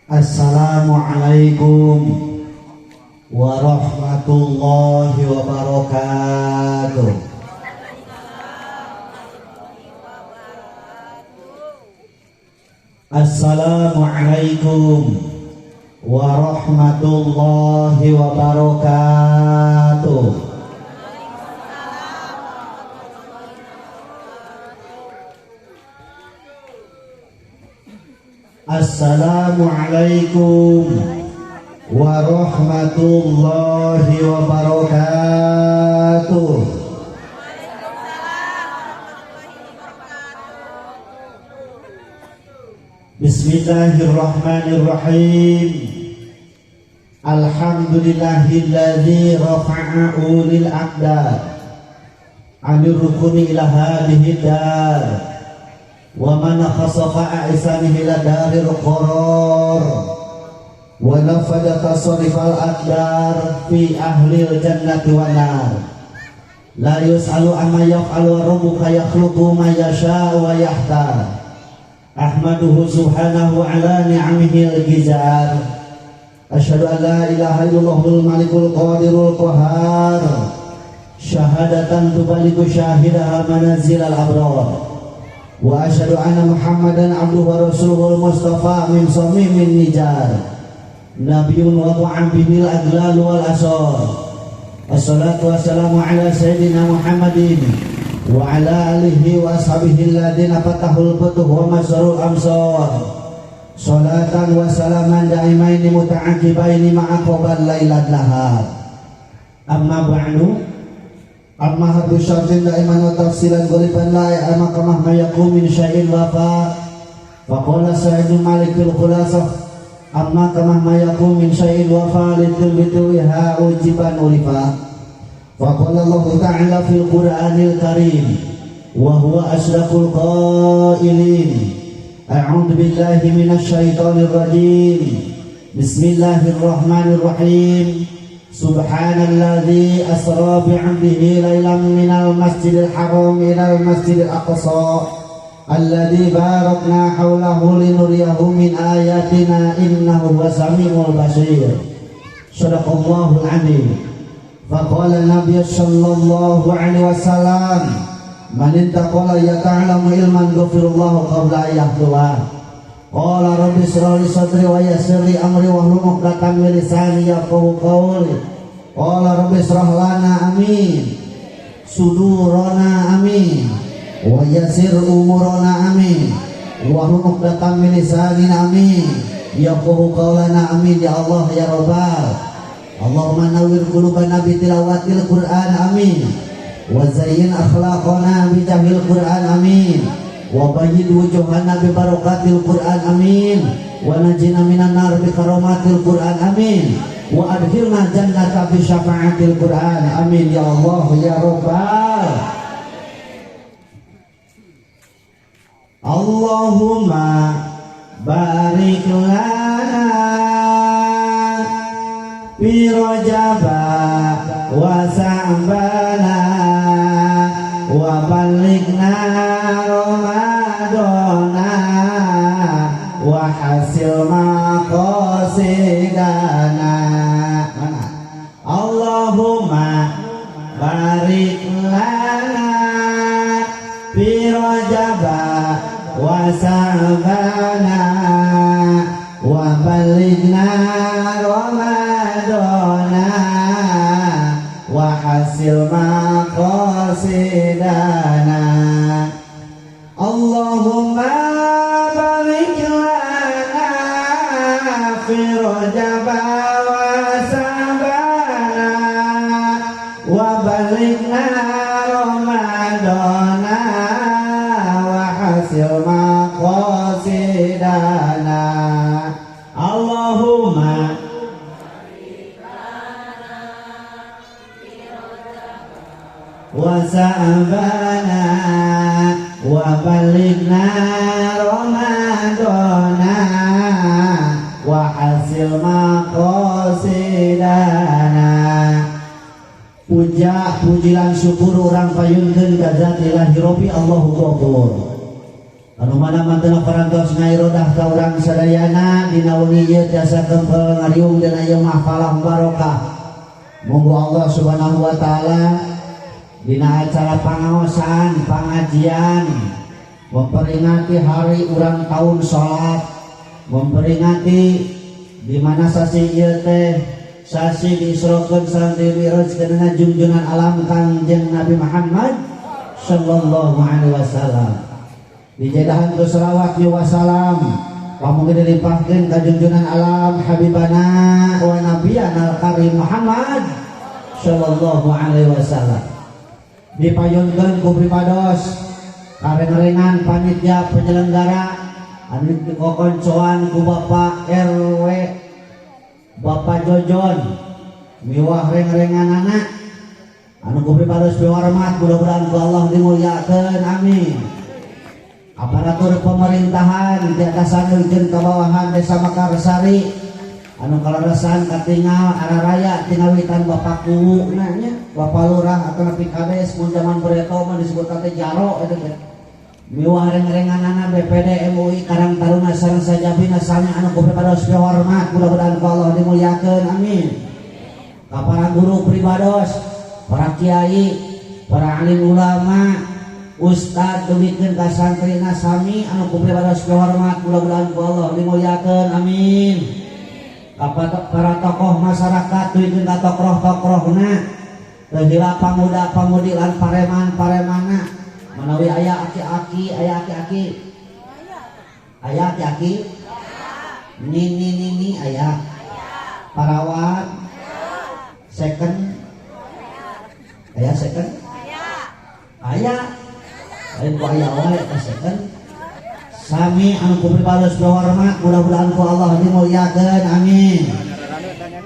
Assalamualaikum warahmatullahi wabarakatuh. Assalamualaikum warahmatullahi wabarakatuh. Assalamualaikum warahmatullahi wabarakatuh. Bismillahirrahmanirrahim. Alhamdulillahilladzi rafa'a ulil aqdar 'anil rukuni ila hadhihi dar. Wa man khasafa a'isanihi ila daril qarar wa nafada tasarifal aqdar fi ahlil jannati wan nar. La yus'alu amma yaf'alu wa rabbuka yakhluqu ma yasha'u wa yahtar. Ahmaduhu subhanahu ala ni'amihil gizar. Asyhadu an la ilaha illallahul malikul qadirul qahar. Syahadatan tubaliku syahidaha manazilal abrar. Wa asyhadu anna Muhammadan abduhu wa rasuluhul mustafa min samimin nijar. Nabiyyun wa ta'am bihil adlal wal asar. Assalatu wassalamu ala sayyidina Muhammadin wa ala alihi wa ashabihi alladhina fatahul futuh wa masarul amsar. Salatan wa salaman daimaini muta'aqibaini ma'aqobal lailat lahar. Amma ba'du. Amma harus syartin daiman wa tafsilan goliban la ya'ama kamah mayakum min syai'in wafa. Faqala Sayyidul Malik fil khulasah. Amma kamah mayakum min syai'in wafa litul bituha ujiban ulifa. Faqala Allah ta'ala fil Qur'anil Karim wa huwa asdaqul qailin. A'udzu billahi minasy syaithanir rajim. Bismillahirrahmanirrahim. Subhanalladzi asra bi'abdihi lailan minal masjidil haram ilal masjidil aqsa alladzi barakna haulahu linuriyahu min ayatina innahu wasami'ul basir. Shadaqallahul azim. Faqala Nabi sallallahu alaihi wasallam man intaqala yata'lamu ilman ghafirallahu qabla ayyahtulah. Qala rabbi shrah li sadri wa yassir li amri wahlul 'uqdatam min lisani yafqahu qawli. Qala rabbi shrah lana amin sudurana amin wa yassir umurana amin wahlul 'uqdatam min lisani amin yafqahu qawlana amin ya Allah ya Rabbal. Allahumma nawwir qulubana bi tilawatil Qur'an amin wa zayyin akhlaqana bi jahil Qur'an amin wa bayyid wujuhana bi barakatil Qur'an amin wa najina minan nar bi karamatil Qur'an amin wa adkhilna jannata bi syafa'atil Qur'an amin ya Allah ya Rabbal. Allahumma barik lana fi Rajaba wa Sa'bana wa balighna Ramadana wa hasil maqasidana. Allahumma barik lana fi Rajaba wa Sa'bana wa balighna Ramadana wa hasil maqasidana. Allahumma barik lana fi Rajaba wa Sa'bana wa balighna Ramadana wa hasil maqasidana. Allahumma wa Sa'bana wa balighna Ramadana wa hasil maqasidana. Puja pujilan syukur orang payunkeun ka zat ilahi Rabbi Allahu Ghafur. anu mana mantena parantos ngairodah ka urang sadayana dina uni ieu tiasa kempel ngariung dina ieu mahfalah barokah. Monggo Allah Subhanahu wa taala dina acara pangaosan pangajian memperingati hari ulang tahun salat, memperingati di mana sasi ieu teh sasi diisrokeun sareng dimirajkeunna junjungan alam Kangjeng Nabi Muhammad sallallahu alaihi wasallam. Dijadahan ku salawat wa salam pamugi dilimpahkeun ka junjungan alam habibana wa nabiyana al-karim Muhammad sallallahu alaihi wasallam. Dipayunkeun ku pripados kareng-rengan panitia penyelenggara anu dikokoncoan ku Bapak RW Bapak Jojon miwah reng-renganana anu ku pripados hormat mudah-mudahan ku Allah dimuliakeun amin. Aparatur pemerintahan di atasan jeung kabawahan Desa Makarsari anu kalarasan katingal araraya tinggawitan Bapak Kuwu nya Bapak Lurah atau Napi Kades mun zaman bereto mah disebut teh jaro eta teh. Miwah reng-renganana BPD MUI Karang Taruna sareng sajabina sami anu ku pribados hormat mudah-mudahan ku Allah dimuliakeun amin. Ka para guru pribados, para kiai, para alim ulama, ustad demikian ka santrina sami anu ku pribados hormat mudah-mudahan ku Allah dimuliakeun amin. Ka para tokoh masyarakat deukeun ka tokoh-tokohna teu heula pamuda-pamudi lan pareman-paremana manawi aya aki-aki nini aya parawat second aya lain ku aya wae ka second sami anu ku pribados hormat mudah-mudahan ku Allah dimuliakeun amin.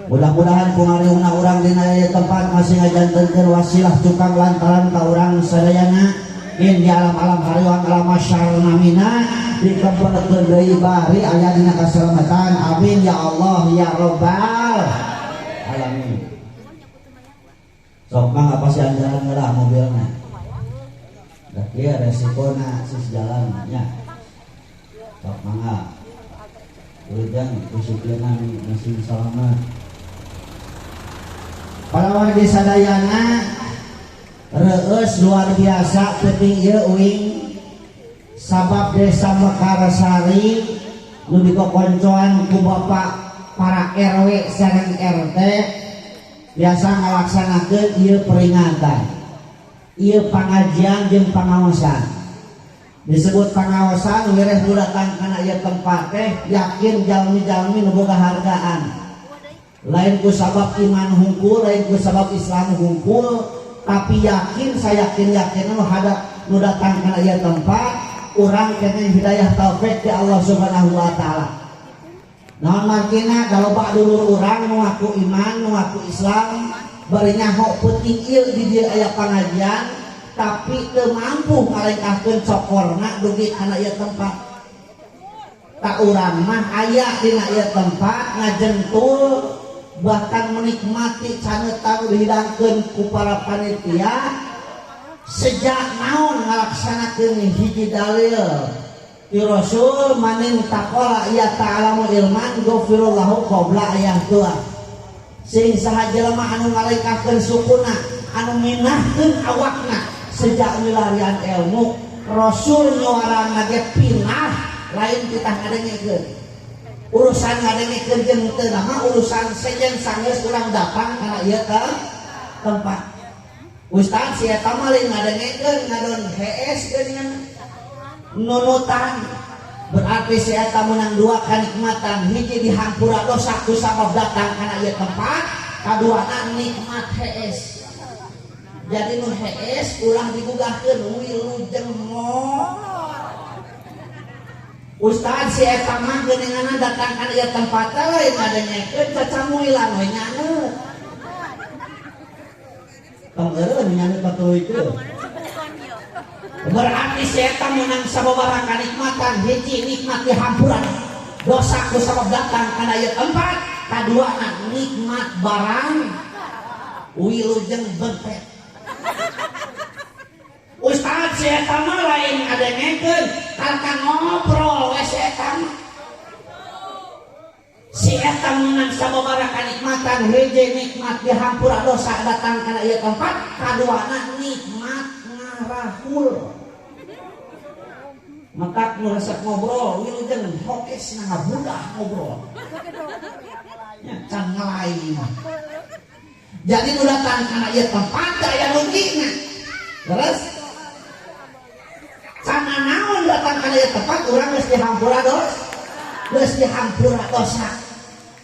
Mudah-mudahan ku ngariungna urang dina tempat masih ngajantenkeun wasilah cukang lantaran ka urang sadayana in di alam-alam hariwang alam masyarna mina dikempelkeun deui bari aya dina kaselamatan amin ya Allah ya rabbal alamin. Sok mah apa sih anjaran ngelah mobilna da kieu resikona sis jalan nya sok mangga urang disiplina masih selamat pahlawan di sadayana reus luar biasa penting ieu uing sabab Desa Mekarsari nu dikokoncoan ku Bapak para RW sareng RT biasa ngalaksanakeun ieu peringatan ieu pangajian jeung pangaosan. Disebut pangaosan wireh nu datang kana ieu tempat teh yakin jalmi-jalmi nu boga hargaan lain ku sabab iman hungkul lain ku sabab Islam hungkul tapi yakin saya yakin nu hadap nu datang kana ieu tempat urang keneh hidayah taufik ti Allah Subhanahu wa taala. Naon markina kaloba dulur urang nu ngaku iman nu ngaku Islam bari nyaho penting ieu di dieu aya pangajian tapi teu mampu ngalengkahkeun cokorna dugi kana ieu tempat. Tak urang mah aya dina ieu tempat ngajentul bahkan menikmati canetan dihidangkeun ku para panitia sejak naon ngalaksanakeun hiji dalil ti Rasul manin taqala ya ta'alamu ilman ghafirallahu qabla ayatuh sing saha jelema anu ngalengkahkeun sukuna anu minahkeun awakna sejak milarian ilmu Rasul nyuarana ge pinah lain kita ngadengekeun urusan ngadengekeun jeung teu nama urusan sejen sanggeus urang datang kana ieu tempat Ustaz si eta mah lain ngadengekeun ngadon HS geuningan nunutan berarti si eta menang dua kanikmatan hiji dihampura dosa ku sabab datang kana ieu tempat kaduana nikmat HS. Jadi nu HS ulah digugahkeun wilujeng mo Ustaz si eta mah geuninganna datang kana ieu tempat teh lain ngadengekeun cacamuilan we nyaneut pangeureun nyaneut patueuikeun berarti setan menang sababaraha kanikmatan hiji nikmat dihampuran dosa ku sabab datang kana ieu tempat kaduana nikmat barang wilujeng bentet Ustaz tempat si eta mah lain ngadengekeun karena ngobrol we si eta mah. Si eta meunang sababaraha kanikmatan hiji nikmat dihampura dosa datang kana ieu tempat, kaduana nikmat ngarahul. Maka nu resep ngobrol wilujeng hokes na ngabudah ngobrol. Nya can ngalain. Jadi nu datang kana ieu tempat aya rugina. Terus sana naon datang kana ieu tempat urang geus dihampura dosa. Geus dihampura dosa.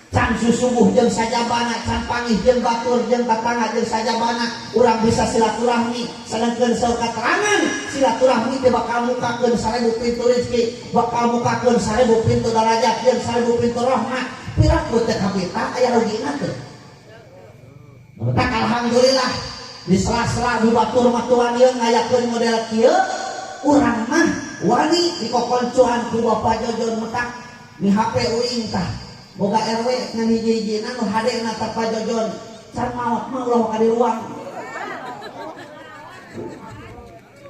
Can susubuh jeung sajabana, can panggih jeung batur jeung tatangga jeung sajabana, urang bisa silaturahmi. Sedengkeun saur katerangan silaturahmi teh bakal mukakeun 1000 pintu rezeki, bakal mukakeun 1000 pintu darajat jeung 1000 pintu rahmat. Piraku teh kapita aya rugina teh. Tak alhamdulillah di sela-sela di batur matuan ieu ngayakeun model kieu, urang mah wani dikokoncuan ku Bapak Jojon metak di HP uing tah. Boga RW ngan hiji-hijina nu hade na Pak Jojon. Can maot mah ulah ka di ruang.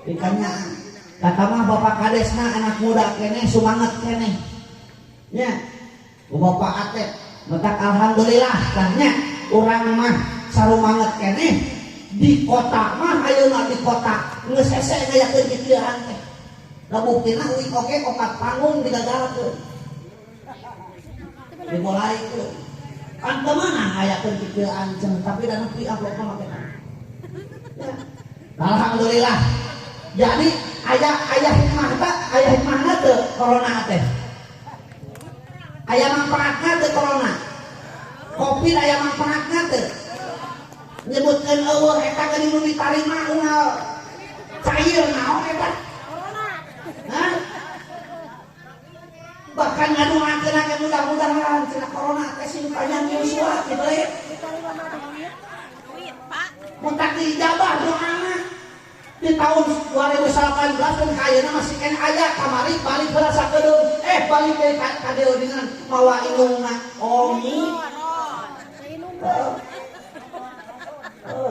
Ikanya kata mah Bapak Kadesna anak muda keneh sumanget keneh. Nya, ku Bapak Atep metak alhamdulillah tahnya urang mah sarumanget keneh di kota mah ayeuna di kota geus hese ngayakeun kieuan teh. Da buktina uing oge opat panggung digagarakeun. Dimulai itu kan kemana ngayakeun kieuan cenah tapi da nepi upload mah make. Ya. Alhamdulillah. Jadi aya hikmahna teu corona teh. Aya manfaatna teu corona. Covid aya manfaatna teu. Nyebutkeun eueuh eta geuning nu ditarima unggal cair naon eta? Hah? Bahkan ngaduakeun ake mudah-mudahan cenah corona teh sing panjang Yosua kitu we. Mun tak dijabah doana di tahun 2018 kan kayeuna masih kena aya kamari balik heula sakedeung. Balik deui ka dieu dengan mawa indungna. Omi.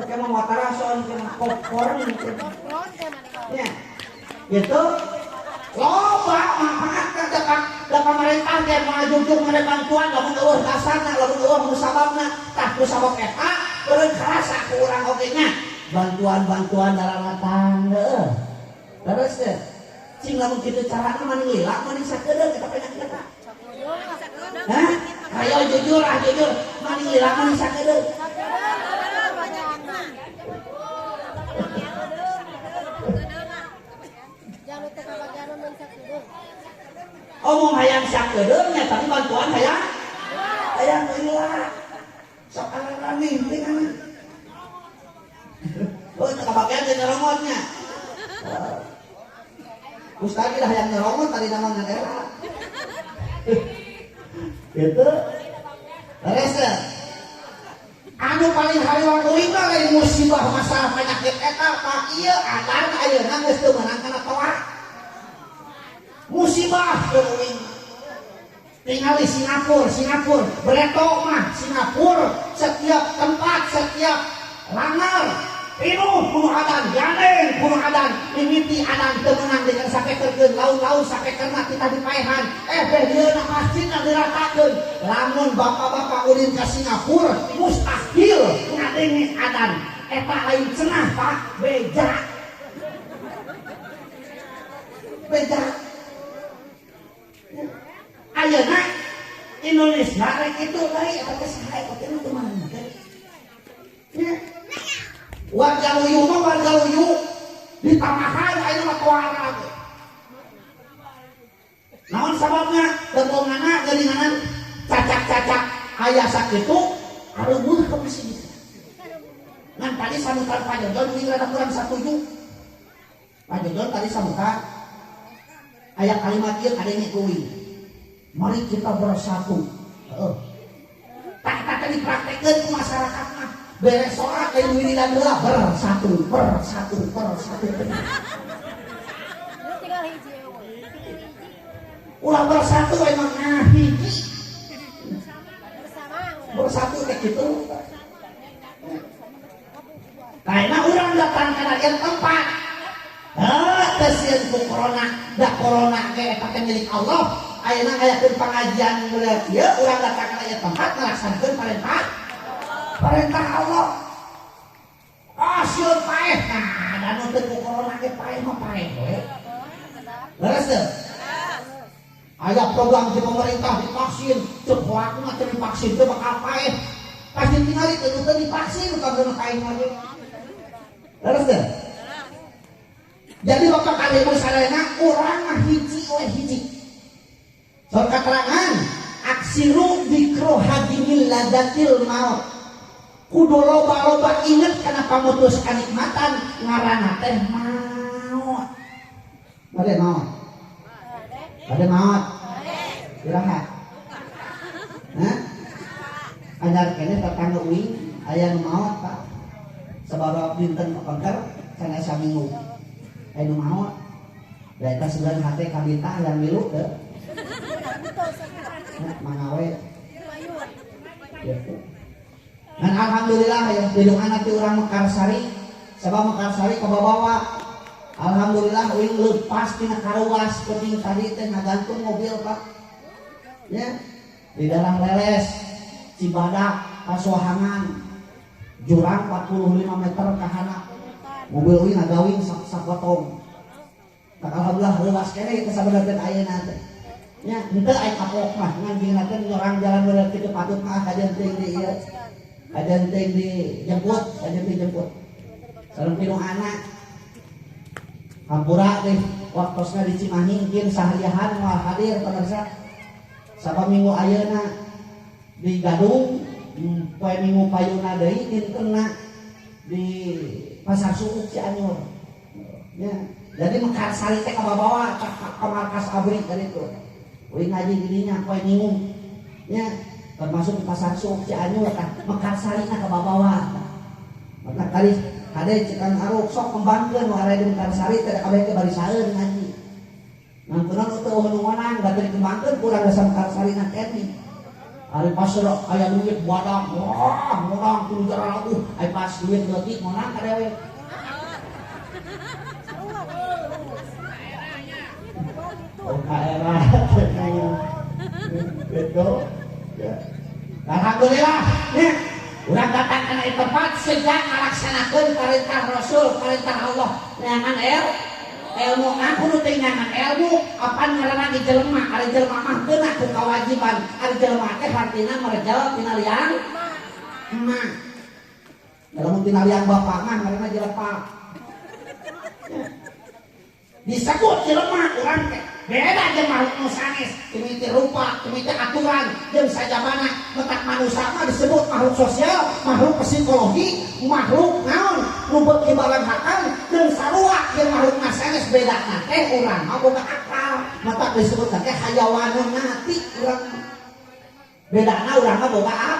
Kema watarason kema popcorn. Ya. Gitu. Loba manfaat ka da pamarentah teh maju-maju mere bantuan lamun eueuh dasarna lamun eueuh nu sababna tah ku sabab eta eureun karasa ku urang oge nya bantuan-bantuan daralatan heuh. Terus teh cing lamun kitu carana mani lila mani sakedeung eta penyakit eta. Hah? Ayo jujur mani lila mani sakedeung. Omong hayang sakedeung nya tapi bantuan hayang lila. Sok alami teh kan. Oh, tak kabagian teh nyerongotnya. Ustaz dah hayang nyerongot tadi nama ngadela. Gitu. Terus anu paling hariwang uing mah lain musibah masalah penyakit eta pak ieu adan ayeuna geus teu meunang kana toa. Musibah uing. Tinggali Singapura, Bretok mah Singapura, setiap tempat, setiap langar pinuh kuno adan, gandeng kuno adan, mimiti adan temenang dengan saketerkeun laut-laut saketerna kita dipaehan. Beh dieuna masjidna diratakeun. Lamun bapak-bapak ulin ka Singapura mustahil ngadenge adan. Eta lain cenah Pak, beja. Ayeuna Indonesia rek itu bae eta teh saha eta teh teu mangga. Ya. Warga luyu ditamahan ayeuna mah toana teh. Naon sababna? Tembongana geuninganan cacak-cacak aya sakitu areubuh ka masjid. Ngan tadi samutan Pak Jojon ini rada kurang satuju. Pak Jojon tadi samutan aya kalimat ieu kadenge kuing. Mari kita bersatu. Tak dipraktekkan ke masyarakat mah. Beres sholat kayak wiridan heula bersatu. Ulah bersatu emang hiji. Bersatu kayak gitu. Karena orang datang ke tempat. sieun ku corona da corona ge eta teh milik Allah ayeuna aya pengajian mulai ieu urang datang ka ieu tempat ngalaksanakeun perintah Allah. Sieun paeh nah da nu teu ku corona ge paeh mah paeh we. Beres teu? Aya program di pemerintah divaksin, cek hoak mah teu divaksin teu bakal paeh. Pasti tinggal itu teu divaksin kageu kain mah. Beres teu? Jadi waktu kalimu sadayana urang mah hiji we hiji. Soal keterangan aksiru dikro hadimil ladatil maut. Kudu loba-loba inget kana pamutus kanikmatan ngaranna teh maut. Bade maut. Bade maut. Iraha. Hah? Anyar kene tetangga uing aya nu maot Pak. Sababaraha dinten pangker kana saminggu. Aya nu maot. Da eta segan hate kabitah yang milu teh. Mangawe. Dan alhamdulillah ya hidung anak ti urang Mekarsari sabab Mekarsari kababawa alhamdulillah uing leupas tina karuas penting tadi teh ngagantung mobil Pak ya di dalam leles Cibadak Pasuahangan jurang 45 meter ka hana mobil uing ngagawing sakotong tak alhamdulillah leuwas keneh teh sabenerna ayeuna teh nya henteu aya kapok mah ngan dina teh orang jalan bener kitu patut mah kajian teh di ieu kajian teh dijemput sareng pinu anak hampura teh waktosna di Cimahi mungkin sahariahan moal hadir pemirsa sabab minggu ayeuna di Gadung poe minggu payuna deui dintenna di Pasar Suuk Cianjur ya jadi Mekarsari teh kababawa ka markas abri dari itu uing ngaji didinya poe minggu ya termasuk di Pasar Suuk Cianjur kan Mekarsari na kababawa maka kali hade cekan aruk sok kembangkeun nu area di Mekarsari teh kabeh teh barisaeun ngaji nangkunan teu nu menang da teu dikembangkeun kurang dasa Mekarsari na kene ari pasar aya duit badak wah menang 700 ai pas duit leutik menang ka dewe oh daerah betul ya alhamdulillah nih urang datang kana ieu tempat sejak ngalaksanakeun perintah Rasul perintah Allah neangan ilmu kudu teh nyangan ilmu apa ngaranna di jelema ari jelema mah teu na ku kawajiban ari jelema teh hartina merejal tina liang emak dalam tina liang bapak mah ngaranna jelema disebut jelema urang teh beda jeung makhluk nu sanes timiti rupa timiti aturan jeung sajabana letak manusia mah disebut makhluk sosial makhluk psikologi makhluk naon nu beuki balanhakan jeung sarua jeung makhluk sanes bedana teh urang mah boga akal mata disebut teh hayawanun nati urang bedana urang mah boga akal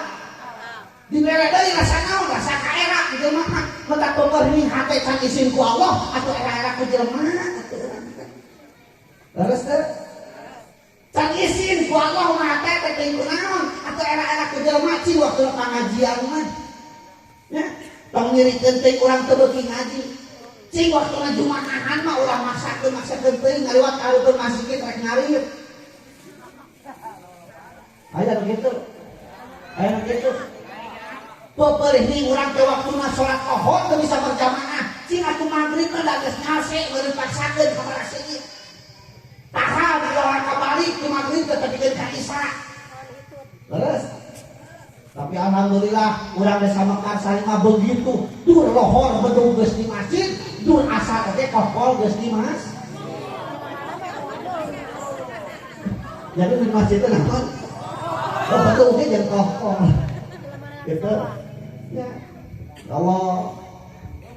dibere deui rasa naon rasa kaera jelema mah mata peupernih hate can izin ku Allah atuh era-era ku jelema terus can izin ku Allah mah teh teh kunaon atuh era-era ku jelema cing waktu pengajian mah ya tong nyirikeun teh urang teu beuki ngaji cing waktu Jumaahan mah urang maksakeun teuing ngaliwat areupun masjid rek ngariep aya begitu peperih urang teh waktuna salat Zuhur teu bisa berjamaah cing atuh magrib mah da geus ngase meureun paksakeun ka masjid tahan orang kabalik ke maghrib ketika ka isya terus tapi alhamdulillah urang desa Mekarsari mah begitu dur lohor betul geus di masjid dur asar teh kohol geus di mas jadi di masjid teh naon oh betul ge jeung kohol gitu ya Allah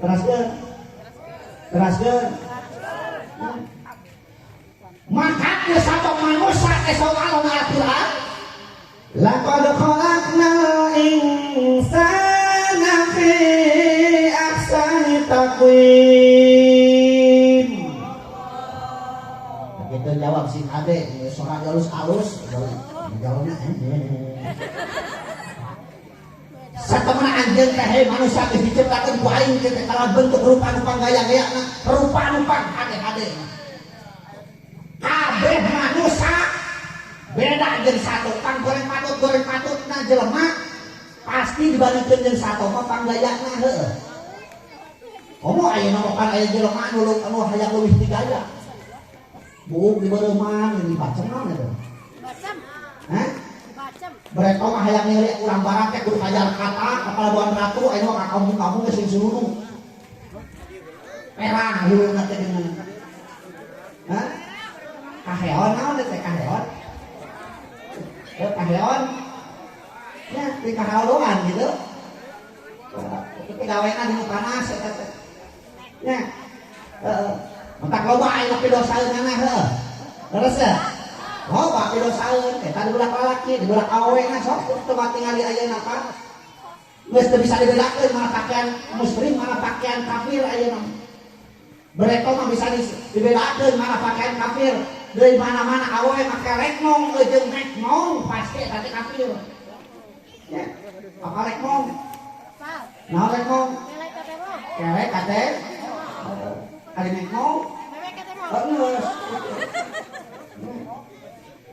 teraskeun maka satu manusia kesoal Al-Quran laqad khalaqnal insana fi ahsani taqwim kita jawab sing ade suara halus-halus jawabnya satemana jeung teh manusia geus diciptakeun ku aing teh kalawan bentuk rupa-rupa gaya-gayana, rupa-rupa hade-hade. Kabeh manusia beda jeung satu, kang goreng patutna jelema pasti dibandingkeun jeung satu mah panggayana heueuh. Komo ayeuna mah pan aya jelema anu hayang leuwih ti gaya. Buuk di bereuman di bacem naon eta? Bacem. Hah? Bacem. Bereto mah hayang ngeureuk urang barang teh kudu kajar kata kapalabuan ratu aya mah ka kampung-kampung geus sing sululu. Perang hirup teh dengan. Hah? Kaheon naon teh kaheon? Kaheon. Ya, di kahaoloan gitu. Itu gawean di panas eta teh. Ya. Mentak loba aya pidosaeunana heuh. Leres ya? Loba pidosaeun eta di budak lalaki, di budak awena sok teu tingali ayeuna kan. Geus teu bisa dibedakeun mana pakaian muslim, mana pakaian kafir ayeuna. Bereto mah bisa dibedakeun mana pakaian kafir. Deui mana-mana awewe make reknong jeung reknong pasti eta teh kafir. Ya. Apa reknong? Naon reknong? Kelek kate. Kali reknong. Heeh.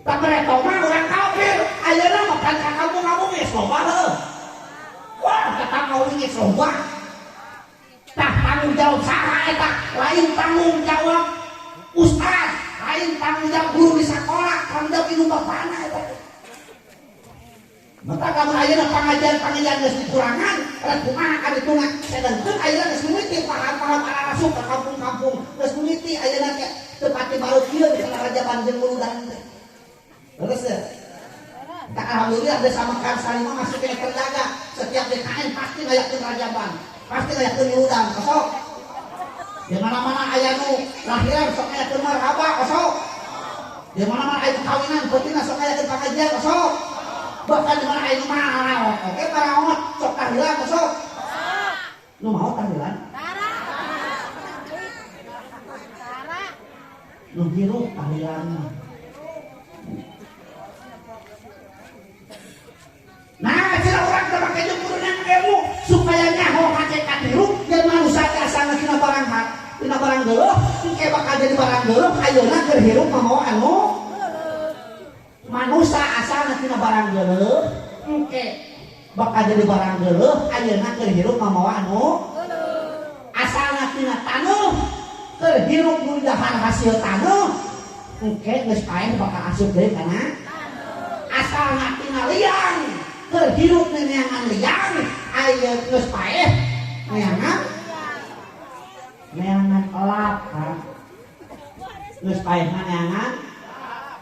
Tak bereto mah urang kafir. Ayeuna mah kan ka kampung-kampung geus loba heuh. Wah, kata ngawing geus loba. Tah tanggung jawab saha eta? Lain tanggung jawab ustaz, lain tanggung jawab guru di sekolah, tanggung jawab ibu bapana eta. Mata kamu ayeuna pangajian geus dikurangan, rek kumaha ka dituna sedengkeun ayeuna geus mimiti paham-paham arasuk ka kampung-kampung, geus mimiti ayeuna teh teu pati baru kieu di Rajaban jeung Muludan teh. Terus ya. Tak alhamdulillah desa Mekar Salimah masih kena terjaga. Setiap DKN pasti ngayakeun Rajaban, pasti ngayakeun Muludan, kosong. Di mana-mana aya nu lahiran sok ngayakeun marhaba, kosong. Di mana-mana aya kawinan, pentingna sok ngayakeun pengajian, kosong. Bahkan di mana aya nu mahal, oke paraot sok tahlilan, kosong. Nu mau tahlilan? Tara. Nu hirup tahlilan. Nah, cina orang kita pakai jempuran ilmu supaya nyaho hakikat hirup dan manusia asana tina barang geuleuh, engke bakal jadi barang geuleuh ayeuna keur hirup mamawa anu manusia asana tina barang geuleuh, engke bakal jadi barang geuleuh ayeuna keur hirup mamawa anu asana tina tanuh keur hirup nu dahar hasil tanuh, engke geus paeh bakal asup deui kana asalna tina liang terhirup neangan liang aya geus paeh neangan elap kan geus paeh neangan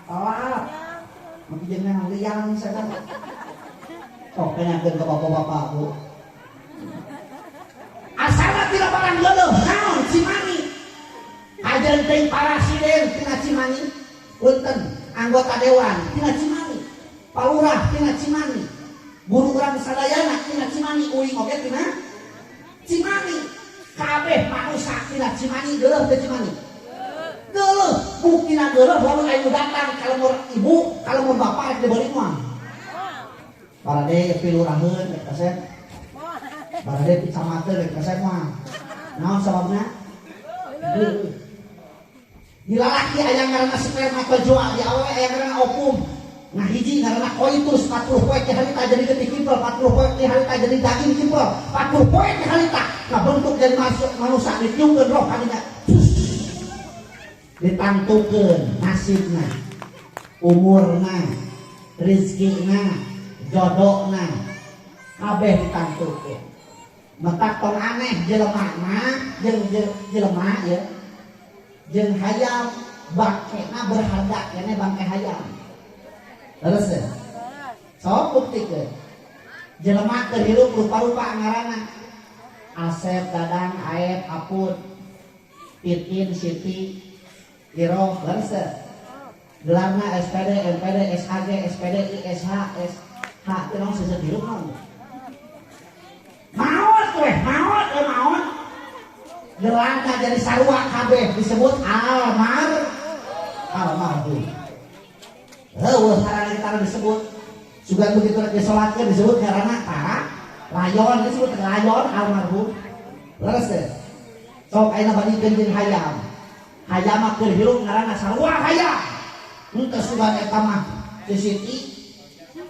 elap mungkin jeung neangan liang sagan sok kenyakeun ka bapak-bapak Bu asalna tina barang geuleuh naon Cimani ajeun teuing presiden tina Cimani punten anggota dewan tina Cimani palurah tina Cimani guru urang sadayana tina Cimani uing oge tina Cimani kabeh manusia tina Cimani geuleuh teh Cimani geuleuh buktina geuleuh lamun aya nu datang ka lemur ibu ka lemur bapak rek diberi moal barade piluraheun rek kaset barade picamateun rek kaset moal naon sababna di lalaki aya ngaranna spermatozoa di awewe aya ngaranna opum. Nah hiji ngaranna koitus 40 poe teh harita jadi getih kimpel 40 poe teh harita jadi daging kimpel 40 poe teh harita kabentuk jadi manusia ditiupkeun roh kadina ditangtukeun nasibna umurna rezekina jodohna kabeh ditangtukeun metak tong aneh jelema mah jeung jelema ya jeung hayam bangkena berharga kene bangke hayam. Terus ya, sok buktikeun jelema keur hirup rupa-rupa ngaranna Asep, Dadang, Aep, Aput, Titin, Siti, Iro, terus ya gelarna SPD, MPD, SHG, SPDI, SH, SH, itu nong sesat hirup nong maot weh, maot gelarna jadi sarua kabeh disebut almarhum. Heueuh ngaranna kita disebut sugan begitu rek disolatkeun disebut ngaranna layon disebut layon almarhum leres deh sok ayeuna bandingkeun jeung hayam hayam mah keur hirup ngaranna sarua hayam henteu sugan eta mah si Siti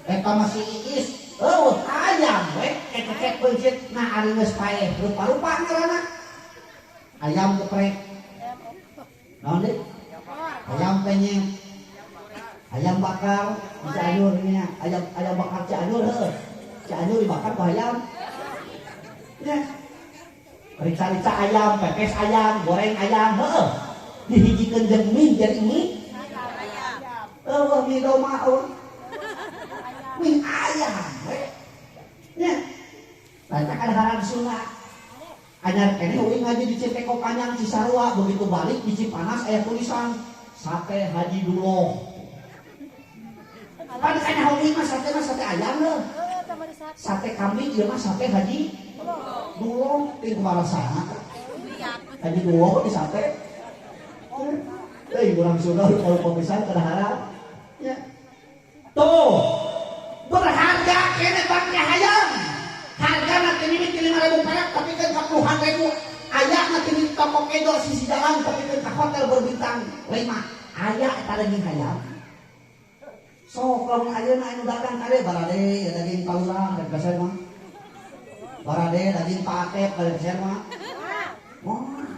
eta mah si Iis hayam we kecek beunceut nah ari geus paeh rupa-rupa ngaranna ayam geprek naon deui ayam penyet ayam bakar Cianjur nya ayam bakar Cianjur heuh Cianjur dibakar ku ayam ya rica-rica ayam pepes ayam goreng ayam heuh dihijikeun jeung mie jadi mie mie doma mie ayam we nya tanyakan haran sunat anyar kene uing ngaji di Citeko Panjang Cisarua begitu balik di Cipanas aya tulisan sate Haji Duloh pan kana uing mah sate ayam leuh sate kambing ieu mah sate Haji Duloh ti kumaha sana Haji Duloh di sate urang Sunda kalau pemisan kadahara ya tuh berharga kene baknya hayam harga nanti ini 5.000 perak tapi kan ke puluhan ribu ayah nanti ini toko kedo sisi jalan tapi kan ke hotel berbintang 5 ayah eta daging hayam so kalau ayeuna anu dagang kade barade ya daging paurang dan kasar mah barade daging paket dari kasar mah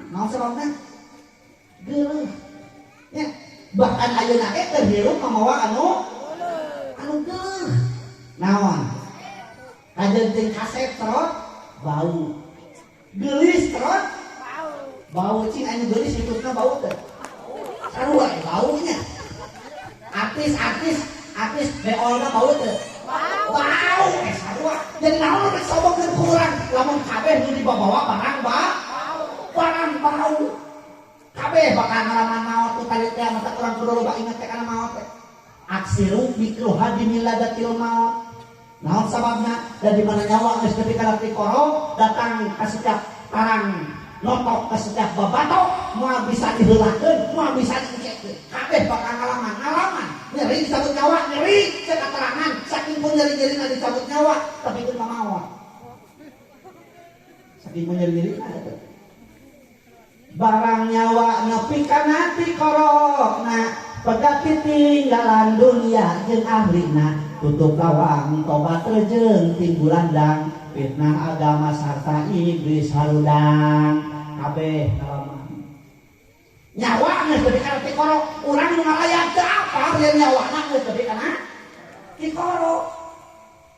naon sababna geuleuh ya bahkan ayeuna ge keur hirup mamawa anu geuleuh naon kajenting kaset terus bau gelis terus bau cing anu gelis hitutna bau teh sarua baunya artis beolna bau teh bau sarua jadi naon nu disobongkeun ku urang lamun kabeh nu dibawa barang bau kabeh bakal ngalaman maot ku tadi teh mata urang kudu loba inget teh kana maot teh aksiru mikruha dimiladatil maot naon sababna dan di mana nyawa geus nepi ka tikoro datang ka setiap tarang notok ka setiap babatok moal bisa diheulakeun moal bisa dicekkeun kabeh bakal ngalaman nyeri dicabut nyawa nyeri ceuk katerangan saking pun nyeri-nyerina dicabut nyawa tapi teu mamawa saking pun nyeri-nyerina eta barang nyawa nepi kana tikoro nah pegati tinggalan dunia jeung ahlina tutup lawang tobat rejeng tinggulandang fitnah agama sarta iblis harudang kabeh ngalaman nyawa geus teu kana tikoro urang nu ngalayan teu apa aya nyawana geus teu kana tikoro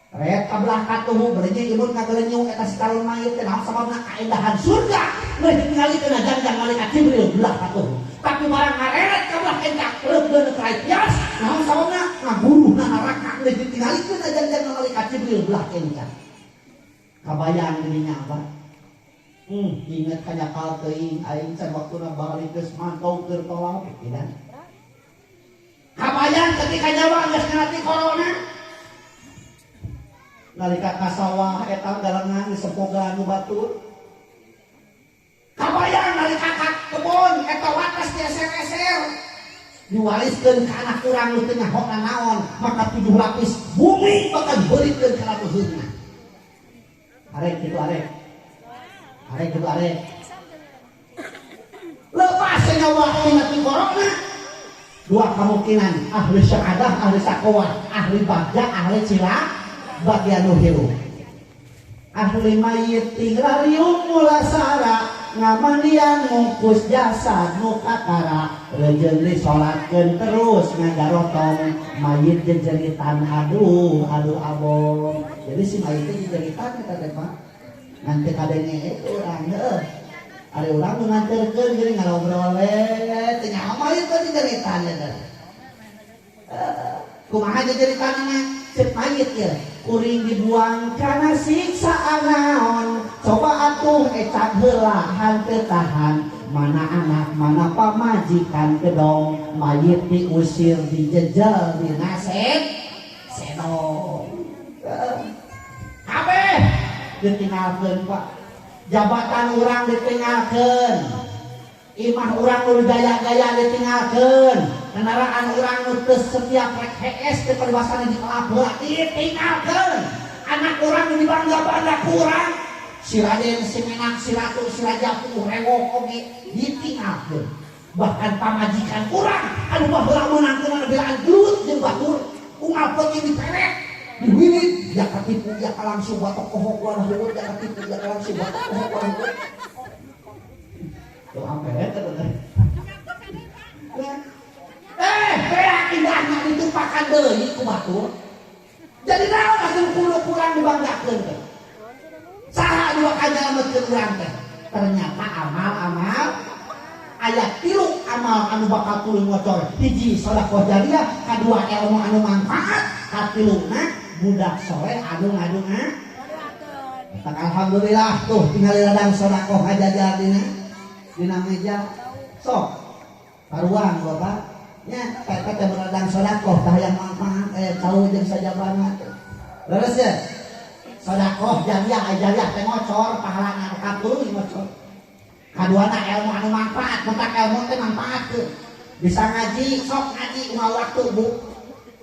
ret kabelah katuhu bereje imun kagelenyung eta sikalon mayit teh naon sababna kaendahan surga geus ditingalikeun janjang malaikat Jibril belah katuhu tapi barang ngareret kabelah encak leupkeun ka tias naon sababna ngaburuhna neraka geus ditingalikeun janjang malaikat Jibril belah encak kabayang dirinya apa inget kanyakal teuing aing can waktuna balik geus mantau keur tolak pikiran kabayang ketika nyawa geus kana ti corona nalika ka sawah eta galengan disempoga anu batur kabayang nalika ka kebon eta wates dieser-eser diwariskeun ka anak urang nu teu nyahona naon maka 7 lapis bumi bakal dibeurikeun ka leuweungna arek kitu arek kitu arek lepas nyawa tina ti corona dua kemungkinan ahli syahadah ahli sakowah ahli bagja ahli cila bagian nu hirup ahli mayit tingrarium mulasara ngamandian ngungkus jasad nu kakara rejeun disolatkeun terus ngagarotong mayit jejeritan aduh abong jadi si mayit teh jejeritan eta teh Pak ngan teu kadenge urang heuh ari urang nu nganterkeun geuning ngobrol we teh nyaho mayit teh jejeritan eta kumaha jejeritanna cek mayit ya kuring dibuang karena siksa anaon coba atuh ecat heula hanteu tahan mana anak mana pamajikan kedong mayit diusir dijejel dina sedong kabeh ditinggalkeun Pak jabatan urang ditinggalkeun imah urang nu gaya-gaya ditinggalkeun kendaraan urang nu teu setiap rek HS teu peribasana di kelap heula ditinggalkeun anak orang yang dibangga-bangga kurang si Raden, si Menang, si Ratu, si Raja Rewok oge ditinggalkeun bahkan pamajikan kurang anu baheula meunangkeun belaan gelut jeung batur unggal peuting diperet diwiwit dia katipu dia langsung batok kohok warna heueuh dia katipu dia langsung batok kohok warna heueuh tuh amperet bener beak indahna ditumpakan deui ku batur jadi naon asup kudu kurang dibanggakeun teh saha dua kanyalametkeun urang teh ternyata amal-amal aya 3 amal anu bakal tuluy ngocor hiji sedekah jariah kadua ilmu anu manfaat katiluna budak soleh anu ngadungan tak alhamdulillah tuh tinggal ladang sedekah ngajajar dina meja sok karuang Bapak nya eta teh ladang sedekah tah yang manfaat aya cau jeung sajabana leres ya sedekah jariah teh ngocor pahalana katuluy ngocor kaduana ilmu anu manfaat mentak ilmu teh manfaatkeun bisa ngaji sok ngaji umal waktu bu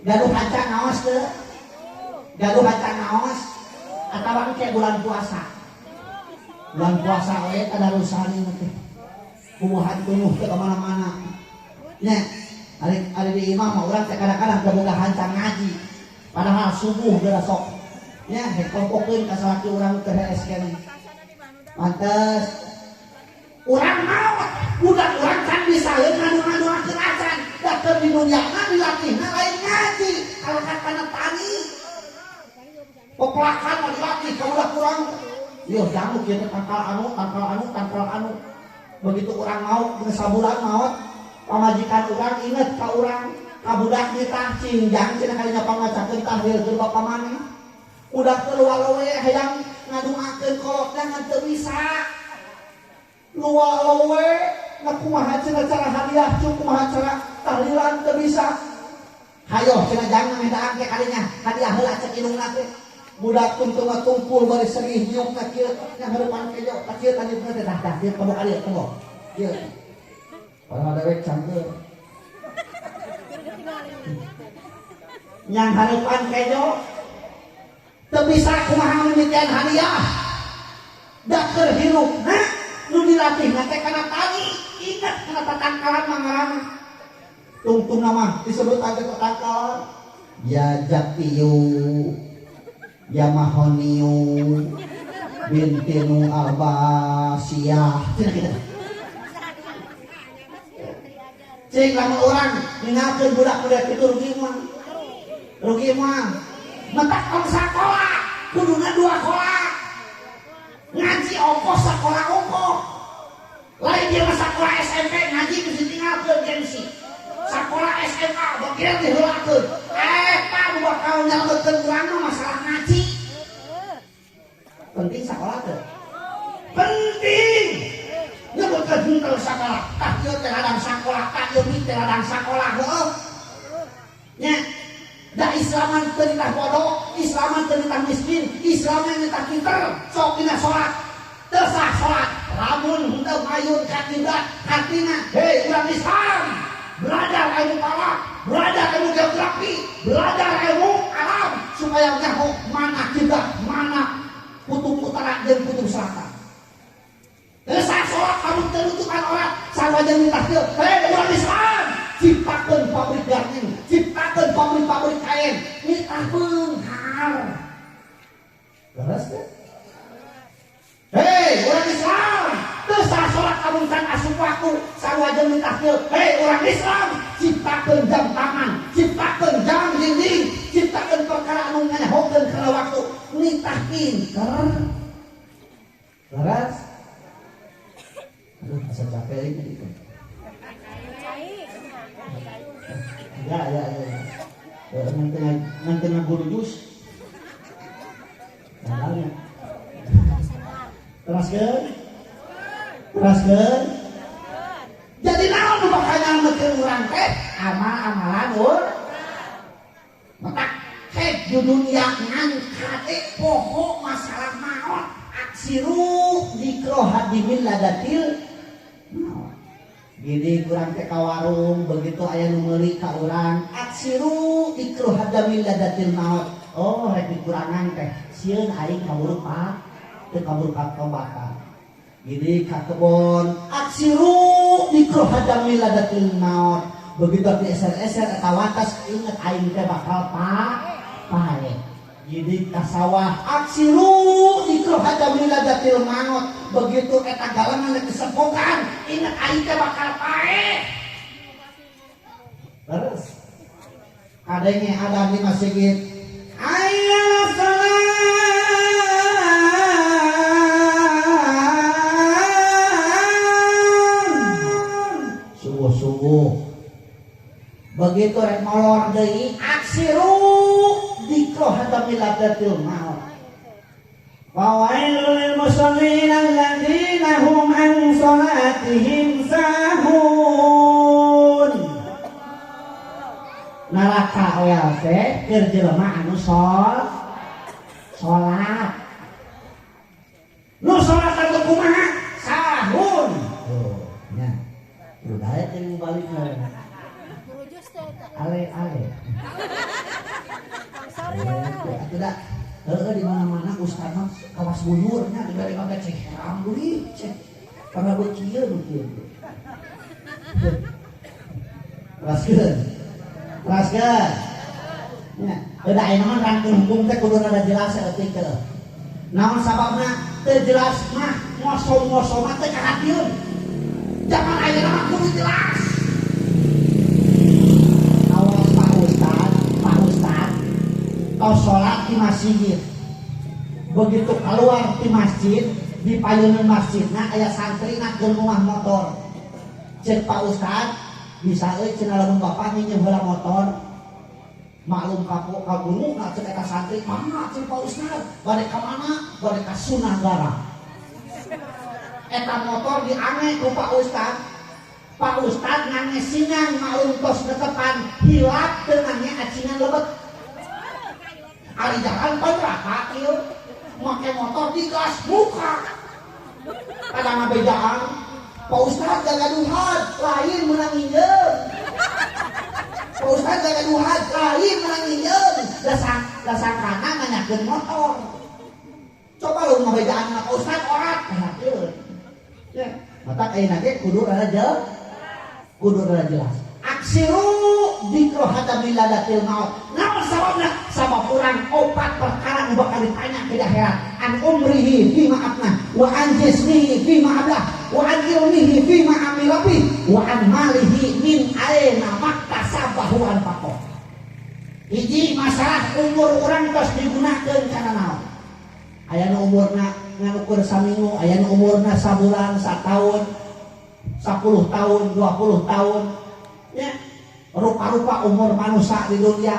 gaduh hancang naos teu gaduh hancang naos atawa kayak bulan puasa we tadarusan ieu teh bubuhan tunuh teh ka mana-mana nya ari di imam mah urang teh kadang-kadang teu boga hancang ngaji padahal subuh geura sok nya hek kompokeun ka salaki urang teh SKN pantes urang maot budak urang kan bisaeun ngadu-ngaduakeun acan da keur di dunya mah dilatihna lain ngaji kalakat kana tani peplakan mah dilatih ka budak urang yo jamu kieu teh tangkal anu begitu urang maot geus sabulan maot pamajikan urang inget ka urang ka budak ditah cinjang cenah kalinya pangacakeun tahlil keur bapa maneh udah teu walowe hayang ngaduakeun kolotna ngan teu bisa luwe na kumaha cenah cara hadiah cuk kumaha cara tahlilan teu bisa hayo cenah jangan ngedaan ke kalinya hadiah heula cek indungna teh budak tungtung tumpul bari serih nyung ka kieu nya hareupan kejo ka kieu tadi teh dah kieu kamu kali tunggu kieu para dewek cangkeun yang hareupan kejo teu bisa kumaha mimitian hadiah da keur hirupna nu dilatih teh kana tani ingat kana tatangkalan mangarana tungtung nama disebut aja tatangkalan ya jakiyu ya mahoniyu bintinu albasiyah cing lama orang ninggalkeun budak-budak itu rugi mah mentak om sakola kuduna 2 sekolah ngaji ongkos sekolah ongkos lain dia mah sekolah SMP ngaji bisa tinggalkeun gengsi sekolah SMA bagian diheulakeun pak nu bakal nyalametkeun urang mah masalah ngaji penting sekolah teh penting nyebutkeun henteu sekolah tah ieu teh ladang sekolah tah ieu teh ladang sekolah heueuh nya da islaman teu ditah bodoh islaman teu ditah miskin islaman ditah pinter sok dina salat teu sah salat lamun henteu mayun ka kiblat hatina hei urang Islam belajar ilmu falak belajar ilmu geografi belajar ilmu alam supaya nyaho mana kiblat mana kutub utara dan kutub selatan teu sah salat kamu teu nutukan orang sarwajan ditah teu hei urang Islam ciptakeun pabrik garden ciptakeun pabrik kain nitah beunghar leres teh hei urang Islam teu sah salat kabungkan asup waktu sarwajan nitah teu hei urang Islam ciptakeun jam tangan ciptakeun jam dinding ciptakeun perkara anu nyahokeun kana waktu nitah pinter leres aduh asa capek ini ya nanti guru jus namanya teraskeun jadi naon nu bakal nyalametkeun urang teh amal-amalan maka di dunia ngangkat pokok masalah naon aksiru dikro hadimin ladatil gini kurang ke kawarung begitu ayah numeri ka urang aksiru ikro hadamil ladatil maut oh rek dikurangan teh sieun aing kaburu pak teu kaburu bakal jadi ka kebon aksiru dikro hadamil ladatil maut begitu dieser-eser eta watas inget aing teh bakal pae jadi ka sawah aksiru dikro hadamil ladatil maut begitu eta galengan disepokan inget aing teh bakal pae terus adanya ada di masjid ayo sungguh begitu rek molor deui aksiru dikro hadamil ladatil maut fawailul lil musallin alladzina hum an salatihim sahun neraka oel teh keur jelema anu salat nu salat atuh kumaha sahun tuh nya udah teh balik ale tidak di mana-mana ustaz mah kawas bunurnya dibari mangga cek heram deui cek para beukieu Raskeun nya beda aya naon rangkeun hukum teh kudu rada jelas artikel naon sababna teu jelas mah ngoso-ngoso mah teh kahadieun zaman ayeuna mah kudu jelas awas Pak Ustad tos salat di masjid begitu keluar di masjid di payunan masjidna aya santrina keur ngomah motor cek Pak Ustad bisa cenah lamun bapak nginjem heula motor maklum kabulu na cek eta santri mana cek Pak Ustad bade ka mana bade ka Sunagara eta motor diange ku Pak Ustad ngange singan maklum tos netepan hilap teu ngange acingan lebet ari jalan panraka kieu make motor digas muka kada ngabejaan Pak Ustad gagaduhan lain menang injeun Pak Ustad gagaduhan lain menang injeun dasangkana nganyakeun motor coba lu ngabejaan Pak Ustad orat hakeun ya mata ayeuna ge kudu rada jelas aksiru dikro hadamil ladatil maut naon sababna sabab urang opat perkara nu bakal ditanya ke akhirat an umrihi fi ma'afna wa an jismihi fi ma'ablah wa an ilmihi fi ma'amilabi wa an malihi min aina maktasabahu an faqo hiji masalah umur urang tos digunakeun kana naon aya nu umurna nganukur saminggu aya nu umurna sabulan satahun 10 tahun 20 tahun ya rupa-rupa umur manusia di dunia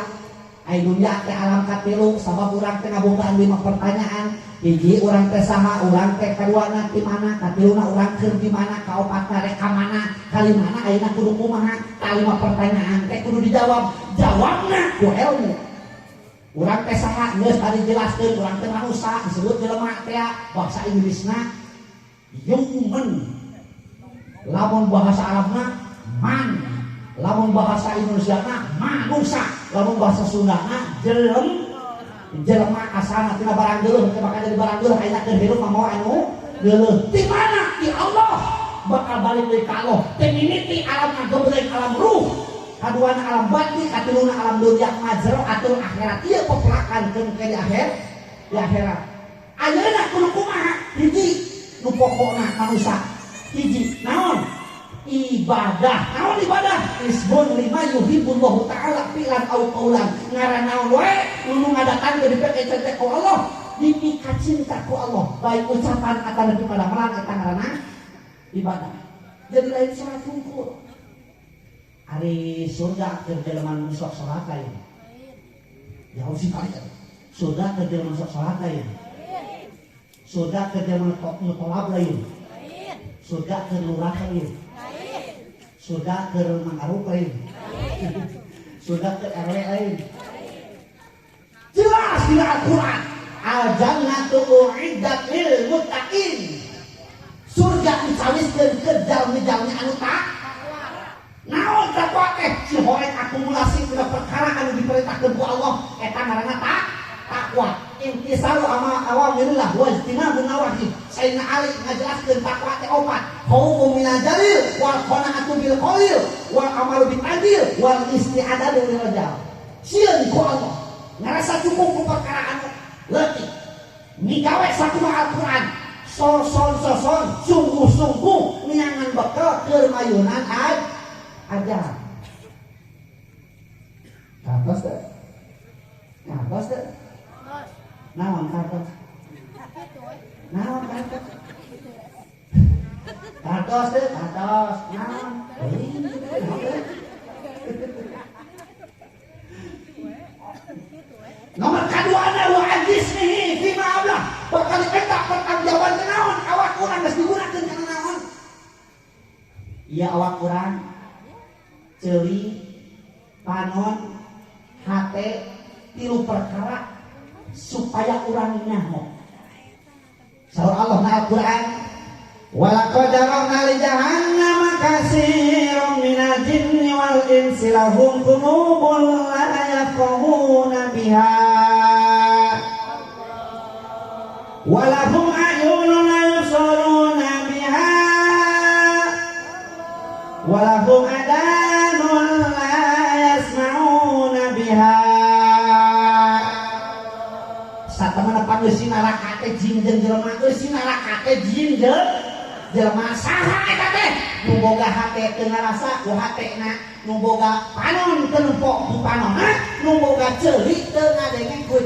ai dunia teh alam katilu sabab urang teh ngabogaan 5 pertanyaan hiji urang teh saha urang teh kaduana di mana katiluna urang keur di mana kaopatna rek ka mana kalimana ayeuna kudu kumaha ka 5 pertanyaan teh kudu dijawab jawabna ku ilmu urang teh saha geus tadi jelaskeun urang teh manusia disebut jelema teh bahasa Inggrisna human lamun bahasa Arabna man lamun bahasa Indonesia manusia lamun bahasa Sundana jelema asalna tina barang geuleuh teh bakal jadi barang geuleuh ayeuna keur hirup mah anu geuleuh di mana di Allah bakal balik deui ka Allah teh mimiti alam ngagebreng alam ruh kaduana alam batin katiluna alam dunya majro atur akhirat ieu pepelakankeun ke di akhirat ayeuna kudu kumaha hiji nu pokokna manusia hiji naon ibadah naon ibadah isbun lima yuhibbullahu ta'ala fi'lan au qaulan ngaran naon we nu ngadatang ke dipeke cinta ku Allah dipika cinta ku Allah baik ucapan atau lebih pada melang eta ngaranna ibadah jadi lain salat hungkul ari surga keur jelema nu sok salat lain ya harus dibalik surga keur jelema sok salat lain surga keur jelema nu tolab lain surga keur lurah lain surga ke mangaruk lain surga ke RW lain jelas di Al-Quran al-jannatu u'iddat lil muttaqin surga dicawiskeun ke jalmi-jalmi anu takwa naon takwa teh si horek akumulasi tina perkara anu diperintahkeun ku Allah eta ngaranna takwa intisalu awamirillah wa ijtinabun nawahi. Sayyidina Ali ngajelaskeun takwa teh opat, khaufu minal jalil wal qanaatu bil qalil wal amalu bil adil wal isti'adatu lil rajal. Sieun ku Allah ngarasa cukup ku perkara anu leutik migawe sakumaha Al-Qur'an soson sungguh-sungguh miangan bekal keur mayunan ajar. Kartos teh. Kartos teh. Naon kartos? Naon kartos? Kartos teh, kartos. Naon? Nomor kedua wa ajisnihi fi ma'ablah. Bakal eta pertanggungjawaban teh naon? Awak urang geus digunakeun kana naon? Ieu awak urang ceuli panon hate tilu perkara supaya urang nyaho. Saur Allah na Al-Qur'an, walaqad jara'na li jahannama katsiran minal jinni wal insi lahum qulubun la yafqahuna biha wa lahum a'yunun la yubsiruna biha wa lahum adanun la yasma'una biha. Satamana pangeus neraka teh jin jeung jelema, geus neraka teh jin jeung jelema. Saha eta teh? Nu boga hate teu ngarasa ku hatena, nu boga panon teu nempok ku panonna, nu boga ceuli teu ngadenge ku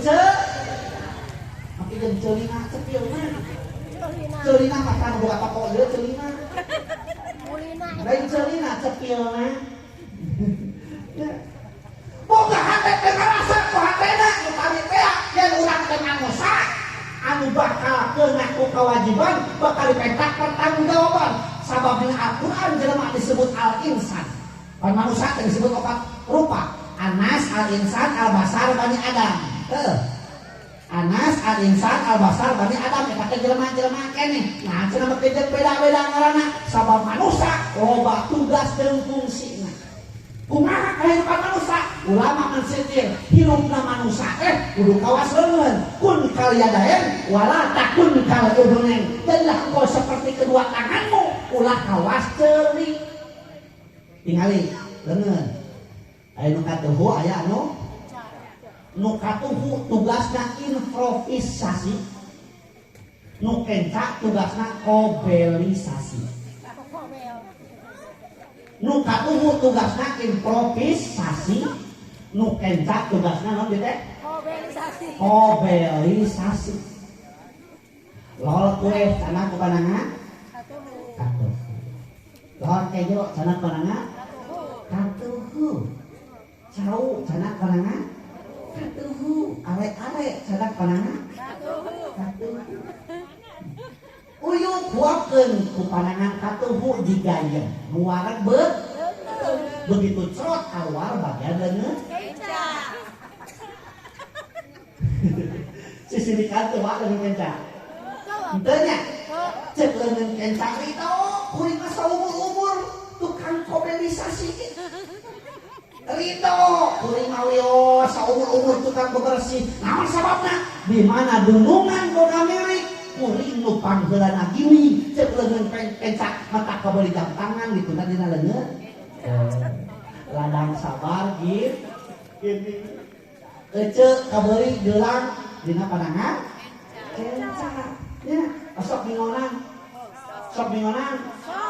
Tapi jeung ceulina cepilna. Ceulina mah boga pokok ieu ceulina. Lain ceulina cepilna. Boga hate teu ngarasa ku hatena, nu kami teh yen urang teh nganusa anu bakal kenaku kewajiban bakal dipentak pertanggungjawaban. Sababna Al-Qur'an jelema disebut al-insan. Pan manusia disebut opat rupa. Anas, al-insan, al-basar, bani Adam. Anas, al-insan, al-basar, bani Adam. Eta teh jelema-jelema keneh. Nah, cenah beda-beda ngaranna. Sabab manusia loba tugas jeung fungsina. Kumaha kehidupan manusia? Ulama mensitir hidupna manusia kudu kawas leungeun kun kal yadaen wala takun kal udunen. Janganlah engkau seperti kedua tanganmu, ulah kawas ceuli. Tingali leungeun. Aya nu katuhu aya nu katuhu tugasna improvisasi. Nu kenca tugasna kobelisasi. Nu katuhu tugasna improvisasi, nu kenca tugasna naon teh? Kobelisasi. Lol kue cenah kupanangan? Katuhu. Lol kejo cenah kupanangan? Katuhu. Cau cenah kupanangan? Katuhu. Ale-ale cenah kupanangan? Katuhu. Uyuh buakeun ku panangan katuhu digayeng muareg begitu cerot keluar bagian leungeun sisi di katuh leungeun kenca henteu nya ceuk leungeun kenca ridho kuring mah saumur-umur tukang kobelisasi ridho kuring mah wios saumur-umur tukang bebersih. Naon sababna? Di mana dunungan boga mirik kuring nu pangheulana gini ceuk leungeun pencak mata kabeli jam tangan dituna dina leungeun ladang sabar gini ceuk kabeli gelang dina panangan kenca nya sok bingonan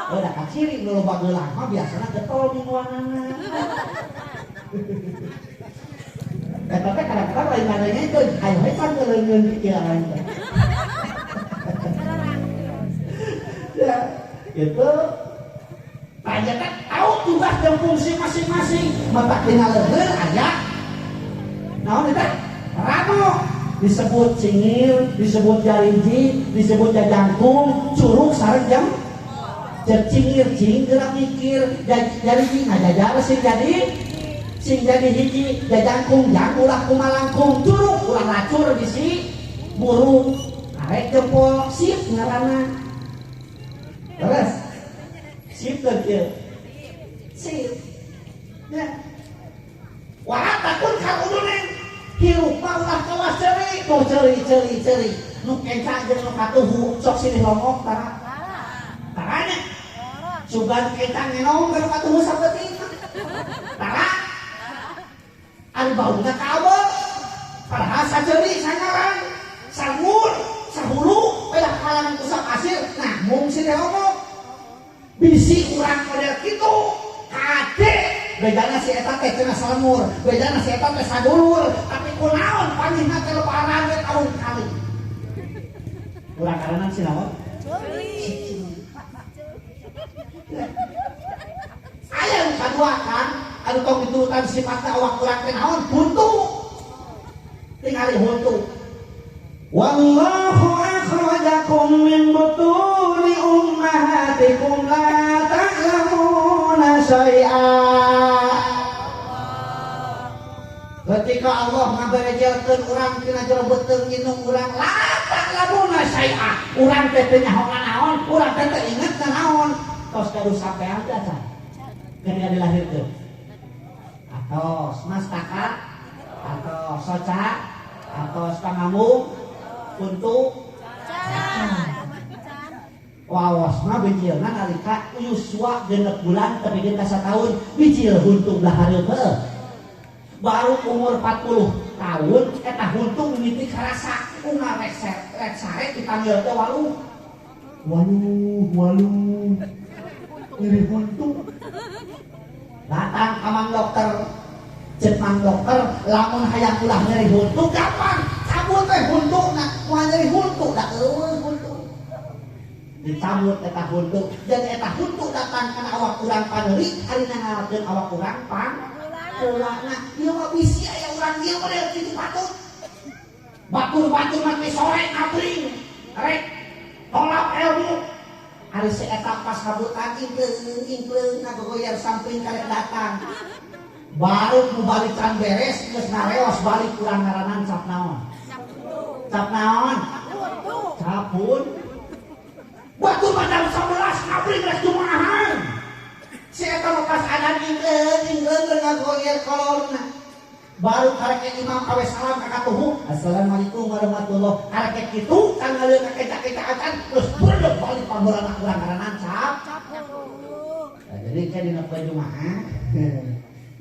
da kaciri nu loba gelang mah biasana getol bingoanana. Eta teh kadang-kadang lain ngadenge teh hayu hesan ke leungeun pikiran teh. Ya, itu aja kan tahu tugas dan fungsi masing-masing. Mata tinggal leher aja. Naon eta? Rano disebut cingil, disebut jarinji, disebut jajangkung, curug sareng jam. Cingil gerak mikir, jarinji ngajajar sing jadi hiji jajangkung jang ulah kumalangkung, curug ulah racur bisi burung arek jempol sip ngaranna. Terus sip kieu. Sip. Ya. Wah takun ka udunen hirup mah ulah kawas ceuri tuh ceuri nu kencang jeung nu katuhu sok silih longok tara taranya sugan kencang ngenom keur katuhu saeutik tara anu bauna ka abeuh padahal saceuri sangaran sangur sahulu belah kalangan kusap asil nah mung silih longok bisi urang model kitu kade bedana si eta teh cenah salamur bedana si eta teh sadulur tapi kunaon panihna teh lebaran we tahun kali urang karanan si naon aya nu kadua kan anu tong diturutan sifatna awak urang teh naon buntu tingali buntu wallahu akhrajakum min butuni ummahatikum la ta'lamuna syai'a. Ketika Allah ngaberejelkeun urang tina jero beuteung indung urang la ta'lamuna syai'a. Urang teh teu nyaho naon, urang teh teu inget naon. Tos kadu sampean da can. Ketika dilahirkeun. Atos mas takat, atos soca, atos pangambung, untuk wawas mah bijilna nalika yuswa 6 bulan tapi kita 1 tahun bijil huntung dah hareup baru umur 40 tahun eta huntung mimiti karasa unga rek sare dipanggil teh waluh iri huntung datang ka mang dokter cek mang dokter lamun hayang ulah nyeri huntung gampang cabut teh huntungna moal nyeri huntung da eueuh huntung dicabut eta huntung dan eta huntung datang kana awak urang paneuri ari nangalakeun awak urang pangeulana ieu mah bisi aya urang ieu model kitu patut batur-batur mah teh sore ngabring rek tolak ilmu ari si eta pas kabutan ingkleung ngagogoyar samping karek datang baru nu balikan beres geus nareos balik urang ngaranan cap naon capun batu madam 11 ngabring geus jumaahan si eta mah pas adan ingkleung ngagoyar kolorna baru karek imam kawe salam ka katuhu assalamualaikum warahmatullahi karek kitu kan ngaleun ka keca-kecaan terus beureuk balik pambeurana urang ngaranan cap jadi kan dina poe jumaah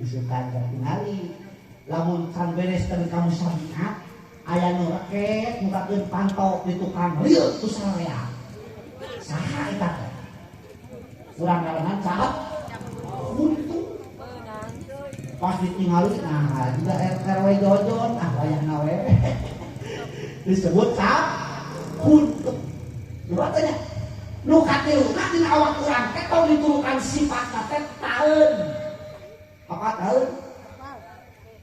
isukan tingali lamun can beres teh kamu sabiat aya nu reket mukakeun pantau di tukang lieu tu sarea saha eta teh urang ngaranan cap buntu pas ditingali nah juga RW jojon wayahna we disebut cap buntu coba tanya nu katiluna dina awak urang teh tong diturukan sifatna teh taeun apa taeun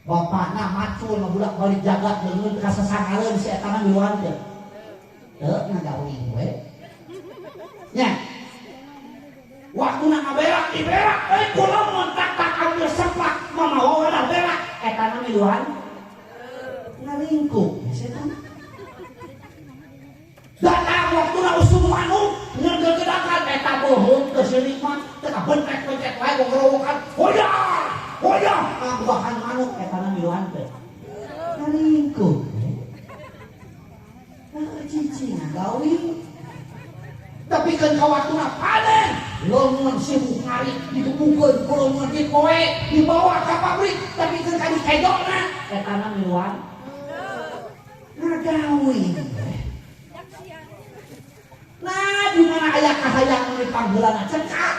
bapakna macul mah budak balik jagat leungeun ka sasangaleun si eta mah miluan teh teu ngagawing we nya waktu ngaberak diberak kula montak tak ambil sepak mamawa udah berak eta mah miluan ngalingkup setan datang waktu na usum manuk ngegegadakan eta bohong ke sini mah teu bentek-bentek wae nggerowokan hoya bahan manuk eta na miluan teh ngalingkup cicing ngagawing tapi kan kawatuna panen lamun sibuk ngari dikebukeun kulamun di poe dibawa ka pabrik tapi kan kadi kedona eta na miluan ngagawing nah di mana aya kahayang nu dipanggeulana cekak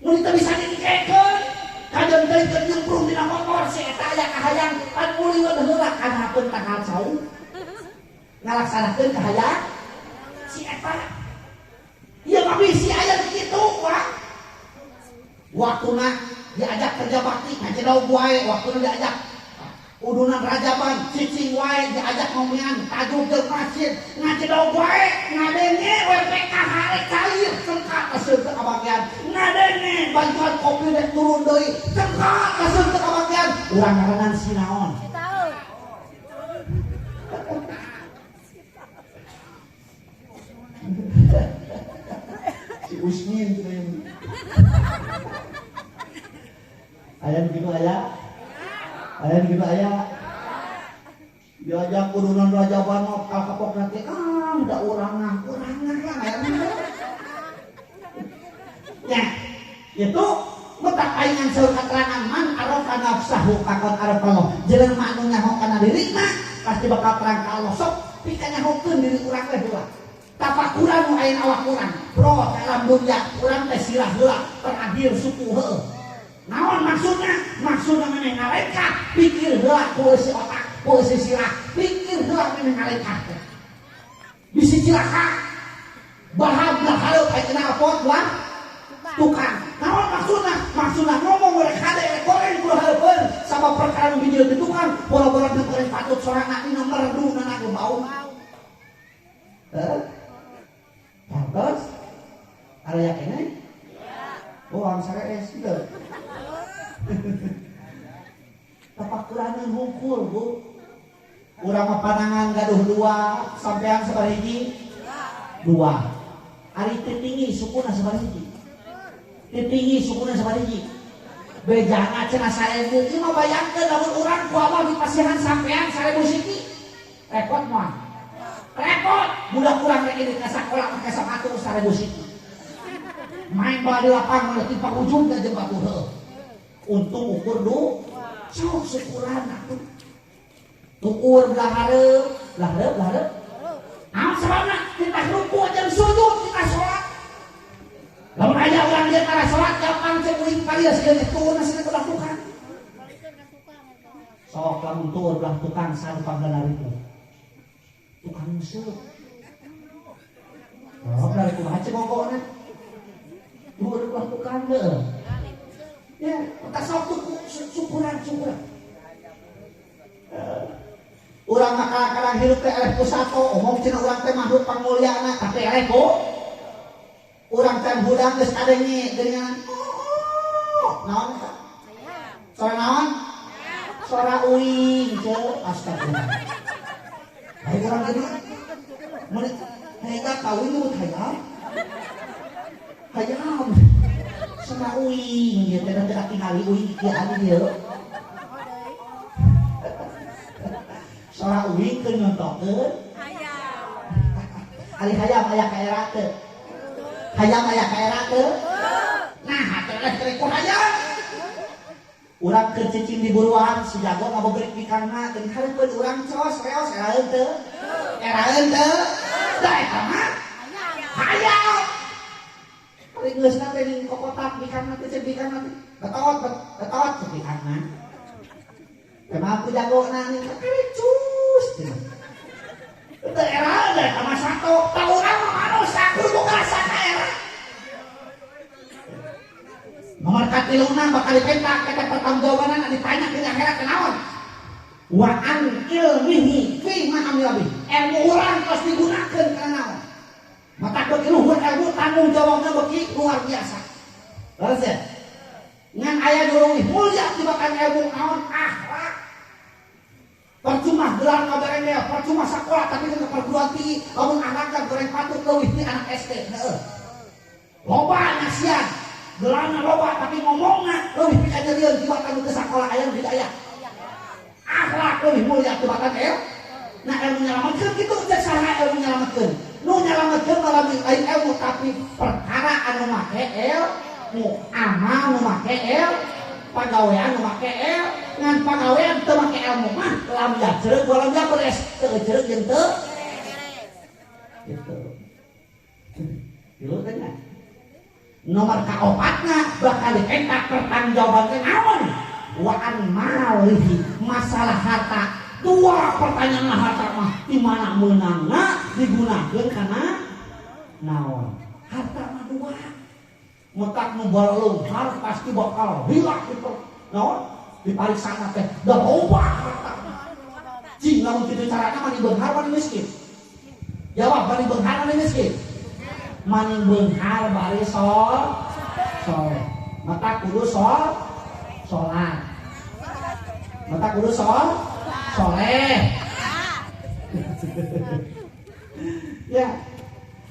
mun teu bisa dikekeun kajeun-keun nyemplung dina motor si eta aya kahayang pan uliweun heula kana hapeun tanggal saung ngalaksanakeun kahayang si eta ieu mah bisi aya kitu Pak waktuna diajak kerja bakti ngajedog wae waktuna diajak udunan rajaban cicing wae diajak ngomongan tajuk jeung masjid ngajedog wae ngadenge we PKH rek cair sengka keseun teu kabagian ngadenge bantuan kopi rek turun deui sengka keseun teu kabagian urang ngaranan sinaon si Usmin tuh yang aya begitu aya diajak kudunan raja banok kapok nanti udah urangan ya itu metak aing seur katerangan man arafah nafsahu kakon arafah jeung anu nyaho kana dirina pasti bakal terang ka Allah sok pika nyahokeun diri urang teh heula tafakuran nu aya awak urang bro dalam dunia urang teh sirah heula terakhir suku heueuh naon maksudna maneh ngaleka pikir heula ku si otak ku si sirah pikir heula maneh ngaleka teh bisi cilaka bahablah hareup aya kenal pot lah tukang naon maksudna ngomong mereka kade goreng kudu hareupeun sabab perkara nu bijil teh tukang bola-bola teh goreng patut sorangan dina merdu na aku bau pantes ada yakinnya oh ang sarees gitu tapakuranna hungkul bu urang mah panangan gaduh dua sampean sabariji dua ari tinggi sukuna sabariji tinggi sukuna sabariji bejana cenah 1000 ieu mah bayangkeun lamun urang ku Allah dipasihan sampean 1000 siki repot moal repot budak urang rek ini ka sakola make sepatu 1000 siki main bola di lapangan mah tipa ujungna jeung batu heueuh untung ukur du sok syukuran atuh ukur belah hareup sababna kita ruku jeung sujud kita salat lamun aya urang dia kana salat gampang cek uing kalias geus turun asina belah tukang sok lamun tur belah tukang sarupang galariku tukang musuh oh dari kumaha cek ngogona tur belah tukang deuh ya kita sok syukuran urang mah kadang hirup teh eleh ku sato omong cenah urang teh makhluk pangmulyana tapi eleh ku urang teh budang geus kadenge dengan naon eta suara naon suara uing ceuk astagfirullah ai urang gini mun hayang kawin nu hayang suara uing ieu teh teh tingali uing kieu anu dieu suara uing keur nyontokeun hayam ari hayam aya ka era teu hayam aya ka era teu nah atuh teh ku hayam urang keur cicing di buruan si jago ngabobrik pikanna teh hareupeun urang cos reos eraeun teu da eta mah hayam ari geusna teh di kokotak pikanna teh cek pikanna teh betot cek pikanna kenapa aku jago nani cus itu era ada sama satu tahu orang manusia kudu ngasa ka era nomor katiluna bakal dipentak kata pertanggungjawaban ditanya ke akhirat kenaon wa an ilmihi fi ma amil ilmu urang pasti digunakeun kana naon mata beuki luhur ilmu tanggung jawabna beuki luar biasa leres ya ngan aya durung mulia tibakan ilmu naon akhlak percuma gelar kabareng dia percuma sekolah tapi dengan perguruan tinggi lamun anak goreng patut leuwih ti anak SD heueuh loba nasian gelarna loba tapi ngomongna leuwih ti kajeureun tibakan ke sakola aya di aya akhlak leuwih mulia tibakan nah ilmu nyalametkeun kitu cek saha ilmu nyalametkeun nu nyalametkeun melalui lain ilmu tapi perkara anu make ilmu amal nu make pagawean nu make ngan pagawean teu make ilmu mah lam jajreug walam beres teu jreug jeung teu gitu dulu teh nomor kaopatna bakal dipentak pertanggungjawaban teh naon wa an malihi masalah harta dua pertanyaan harta mah di mana meunangna digunakeun kana naon harta mah dua mutak nu baleughar pasti bakal hilang itu naon di pariksana teh da loba harta cing lamun kitu carana mani beunghar mani miskin jawab mani beunghar mani miskin mani beunghar bari soleh mata kudu salat mata kudu soleh ya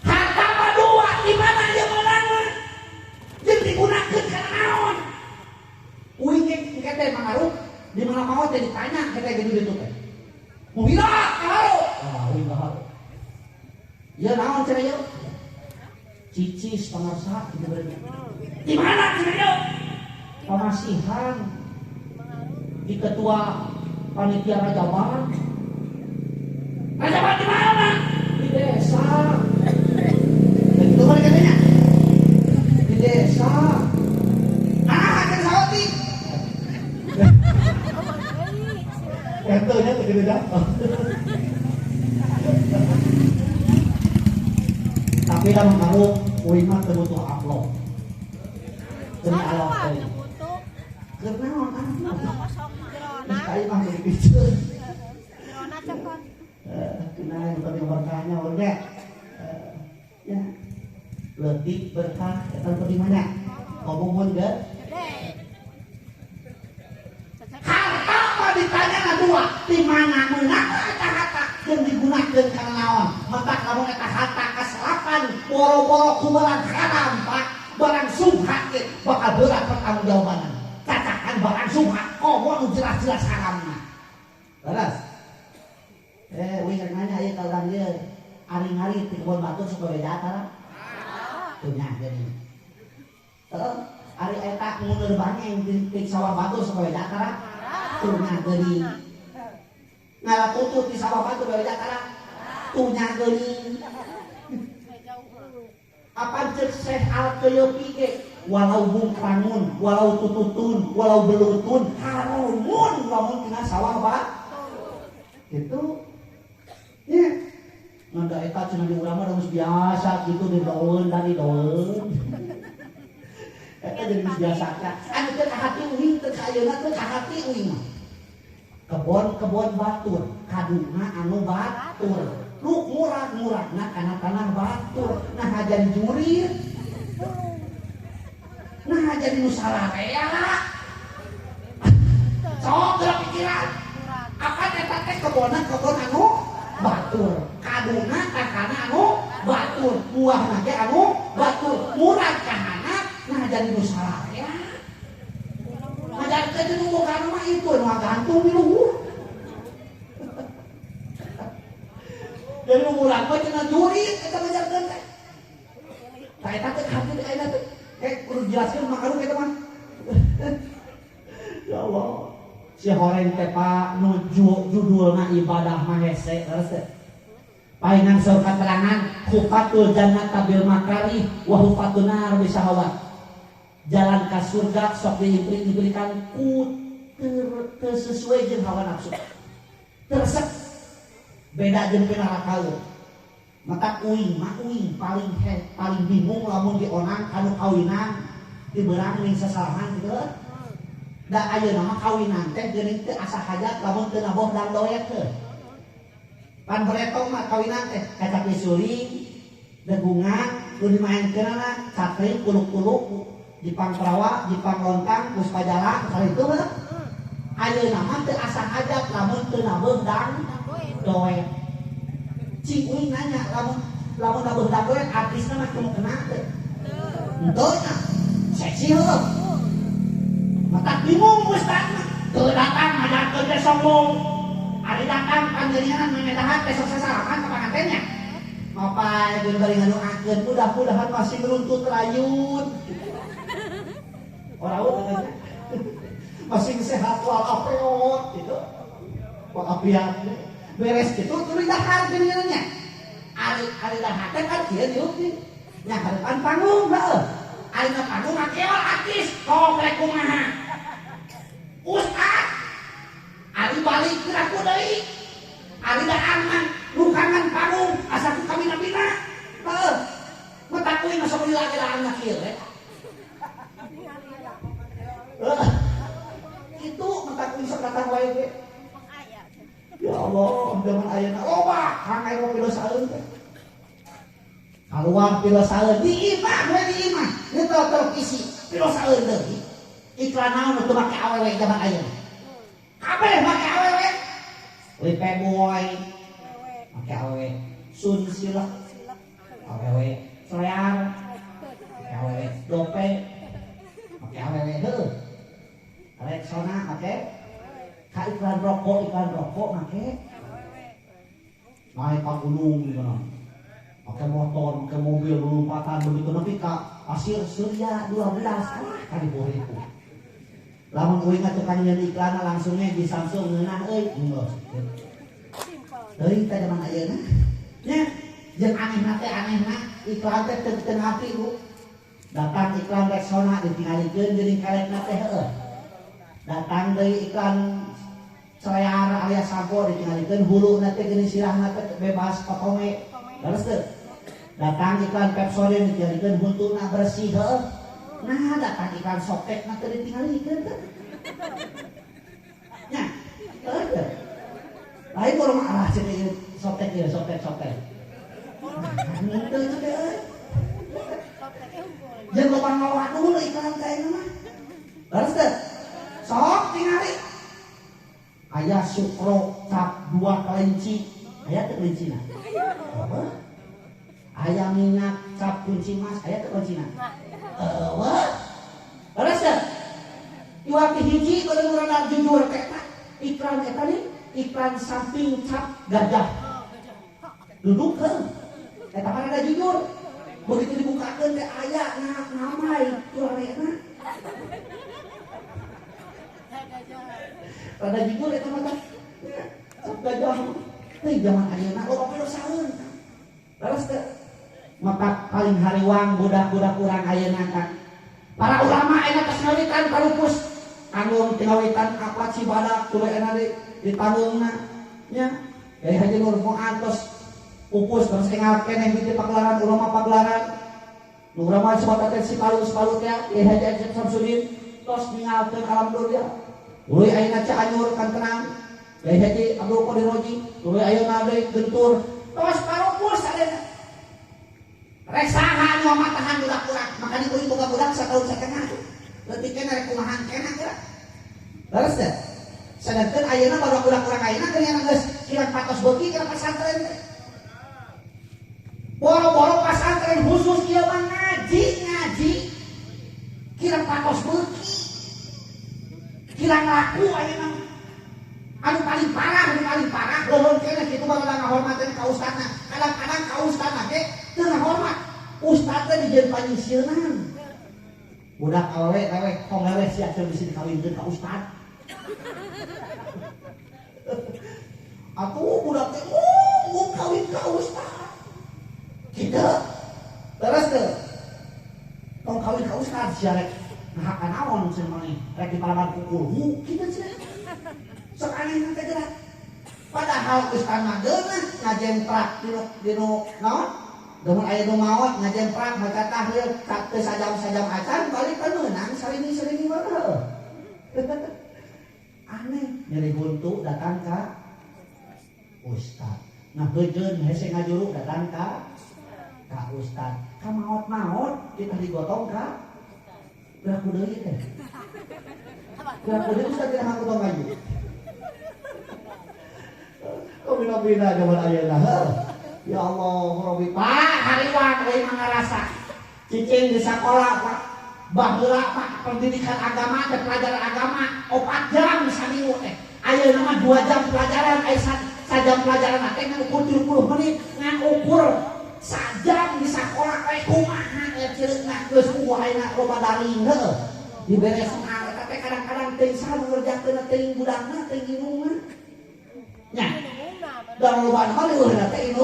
harta mah dua di mana dia meunangna jeung digunakeun kana naon uing kete mangaruh di mana mau teh ditanya kete gitu teh Muhira kaharo kaharo ya naon cenah yeuh cicis pangarsa gitu berarti di mana cenah yeuh pamasihan di ketua panitia rajaban di mana di desa itu mana katanya di desa akan sawati kantornya tegede dapat tapi kan kamu uing mah teu butuh upload teu alok teh keur naon ah kai mah jadi piceur Corona cepet. Kena yang tadi berkahnya orangnya ya lebih berkah atau di mana ngomong enggak harta apa ditanya dua di mana menang kata-kata yang digunakan karena naon mata kamu kata harta keselapan boro-boro kumalan haram pak barang subhat bakal berat pertanggung jawaban katakan barang subhat ngomong jelas-jelas haramnya beres wih nanya ya kalau dia hari-hari di kebun batu suka beda kan? Tuhnya jadi. Hari eta mundur bangeng di sawah batu suka beda kan? Tuhnya jadi. Ngalah tutut di sawah batu beda kan? Tuhnya jadi. Apa cek sehat kaya pike walau bungkrangun, walau tututun, walau belutun, harumun lamun kena sawah batu. Gitu. Ya, nggak eta cina di urang mah harus biasa gitu di daun dari daun. Eta jadi biasa kan. Anu teh hati uing teh ayeuna teh hati uing mah. Kebon batur, kaduna anu batur. Lu murah-murahna kana tanah batur. Nah jadi jurit. Nah jadi nusararea. Sok gerak pikiran. Apa eta teh kebon anu batur, kaduna kakana anu batur, buah nage anu batur, murah kahana, nah jadi nusalah ya. Nah jadi jadi nunggu karena mah itu, nah gantung di luhur. Jadi nunggu apa cina juri, kita menjaga teh. Kayak tadi hati kayak tadi, kayak perlu jelaskan makanan kita mah. Ya Allah. Si horeng teh Pak nuju judulna ibadah mahese terus paingan sok katerangan hufatul jannat bil makari wa hufatun nar bisahawat jalan ka surga sok diberikan ku sesuai jeung hawa nafsu tersek beda jeung neraka mata uing paling bingung lamun dionang anu kawinan diberang ning sasalahan gitu. Da ayeuna mah kawinan teh geuning teu asa hajat lamun teu naboh dan doyek teh. Pan beretong mah kawinan teh kaca pisuring, degungan, nu dimaenkeunna cakring kuluk-kuluk, jipang prawa, jipang lontang, puspa jala, kitu mah. Ayeuna mah teu asa hajat lamun teu naboh dan doyek. Cing uing nanya lamun naboh dan doyek artisna mah kudu kena teh. Henteu nya. Seksi heuh. Mata bingung ustaz tuh datang ngajarkeun teh sombong ari datang panjenengan mengedahan besok sasalaman ka pangantennya apa geus bari ngadoakeun mudah-mudahan masih meruntut rayun orang masih sehat walafiat gitu walafiat beres gitu tuluy dahar geuninnya ari dahar teh kan kieu dieup nya hareupan panggung heuh ayeuna panggung akeol artis komplek kumaha Ustaz, ari balik kira-kira deui. Ari da aman, lukangan panggung, asa ku kami nabina. Heuh. Mata kuing asa meuli lagi da anak kieu we. Itu mata kuing sok datang wae ge. Ya Allah, zaman ayeuna loba hangai ngopi dosaeun teh. Kaluar pilosaeun di imah, we di imah. Ieu televisi, pilosaeun deui. Iklan naon teu make awewe zaman ayeuna. Kabeh make awewe. Lipe boy. Make awewe. Sun silek. Awewe. Sorear. Make awewe. Dope. Make awewe heuh. Rexona make. Ka iklan rokok make. naik ke gunung gitu nah. Pakai motor, pakai mobil, lompatan begitu nanti ke pasir Surya 12 kali boriku. Lamun uing tukang nyeun iklan langsungnya di Samsung ngeunah euy enggak. Deui teh zaman ayeuna. Nya jeung anehna teh anehna iklan teh teu hati Bu. Datang iklan Rexona ditinggalikeun geuning karetna teh heueuh. Datang deui iklan Selayar alias Sampo ditinggalikeun huluna teh geuning sirahna teh bebas potongnya. Terus teh datang iklan Pepsodent ditinggalikeun huntuna bersih heueuh. Nah datang iklan Sopek teh ditinggalikeun teh. Nya, teu. Lain baru malah cenah Sopek ieu Sopek. Henteu teh. Jeung loba ngawat dulu iklan teh mah. Terus teh sok tingali. Aya Sukro cap 2 kelinci. Aya teu kelincina? Apa? Aya minyak cap kunci mas. Aya teu kuncina? Eueuh. Terus teh iwati hiji kudu urang jujur eta. Iklan eta nih, iklan samping cap gajah. Duduk kan. Eta mah ada jujur. Begitu dibukakeun teh aya namai urangna. Rada jujur eta mah teh. Gajah teh zaman ayeuna loba pilu saeun. Terus teh maka paling hariwang budak-budak urang ayeuna kan. Para ulama enak tos ngawitan karupus kanggo tingawitan akhlak si badak tuluy enak di tanungna nya. Kyai Haji Nur Fuad tos upus terus tinggal keneh di pagelaran ulama pagelaran. Nu urang sebab teh si palu teh Kyai Haji Acep Samsudin tos ninggalkeun alam dunya. Tuluy ayeuna Cianjur kan tenang. Kyai Haji Abdul Qadir Roji tuluy ayeuna deui gentur tos parupus sadena. Rek saha nu matahan budak urang, makanya kuing boga budak satahun satengah. Leutik keneh rek kumahan keneh geura. Terus teh sedangkeun ayeuna baru budak urang ayeuna keur geus kirang patos beuki kana pesantren teh. Boro-boro pesantren khusus kieu mah ngaji. Kirang patos beuki. Kirang laku ayeuna. Anu paling parah lohon keneh kitu mah ulah ngahormateun ka ustadna. Kadang-kadang ka ustadna ge teu ngahormat. Ustad teh dijieun panyisieunan. Budak awewe tong lewe sia teu bisa dikawinkeun ka ustad. Atuh budak teh mau kawin ka ustad. Kitu. Terus teh tong kawin ka ustad sia rek nah kanaon cenah mani rek dipalaban kukulmu kitu cenah. Sok aneh teh geura. Padahal ustad mah geunah ngajemprak dinu naon? Demun aya nu maot ngajemprak maca tahlil teu sajam-sajam acan balik ka meunang sarini-sarini mah heueuh. Aneh nyeri huntu datang ka ustad. Nah heujeun hese ngajuru datang ka ustad. Ka maot-maot kita digotong ka beraku deui teh. Beraku deui ustad teh ngagotong aja. Kau bina-bina zaman ayeuna heuh. Ya Allah, Robi Pak, hariwang euy mangarasa. Cicing di sakola Pak. Baheula Pak pendidikan agama dan pelajaran agama 4 jam saminggu teh. Ayeuna mah 2 jam pelajaran, sajam pelajaran teh ngukur 30 menit, ngan ukur sajam di sakola kae kumaha ceureuhna geus uwaina loba daring heuh. Diberesna eta teh kadang-kadang teuing saha ngerjakeun teuing budakna teuing inungna. Nya. Dan loba mah leuweurna teh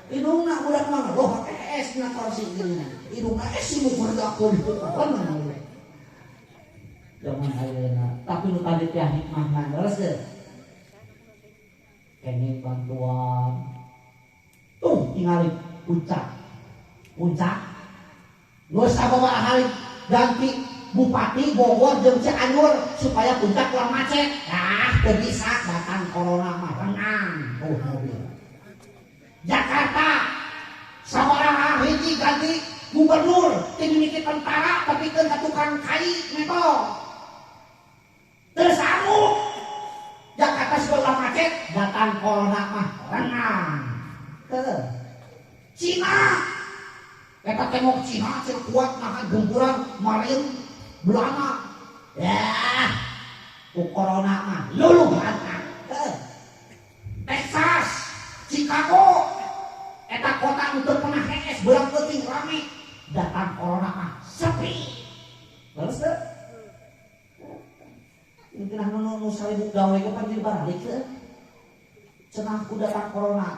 inungna budak mah loh es na kursi geuning. Inungna es simu kerjakeun itu apa namanya. Zaman ayeuna, tapi nu tadi teh hikmahna terus teh. Kene bantuan. Tuh tingali puncak. Geus sababaraha hari ganti Bupati Bogor jeung Cianjur supaya puncak kurang macet. Teu bisa datang corona mah tenang. Mobil. Jakarta sabaraha hiji ganti gubernur teu mimiti tentara tapi teu tukang kai meto. Teu sanggup. Jakarta sudah macet datang corona mah tenang. Cina eta tengok Cina cek kuat nahan gempuran marin Belanda. Ya, ku corona mah luluh antang. Texas, Chicago eta kota untuk pernah hees belang penting rame datang corona mah sepi terus deh mungkin nu salibu gawe ke pan dibalik deh cenah ku datang corona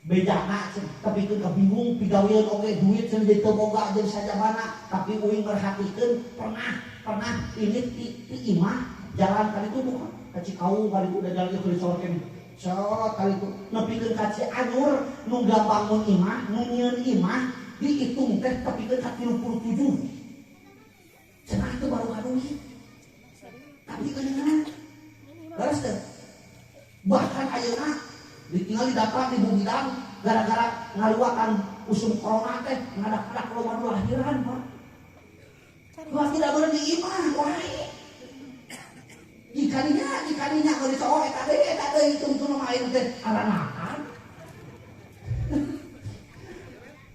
bejana tapi itu kebingung pigawean oge duit sendiri teu boga jeung sajabana tapi uing merhatikeun pernah ini ti imah jalan kali itu bukan ka Cikaung kali itu udah jalan ke Sorken sot kali itu nepikeun ka Cianjur nu bangun imah nu nyieun imah dihitung teh tapi ke 37 cenah itu baru kaduit tapi kedengaran terus teh bahkan ayeuna ditinggal dapat di bidang gara-gara ngaluakan usum corona teh ngadak-ngadak keluar lahiran Pak. Wah tidak boleh diimah wae. Jikaninya kalau dicowok eta deui hitung-hitung main teh aranakan.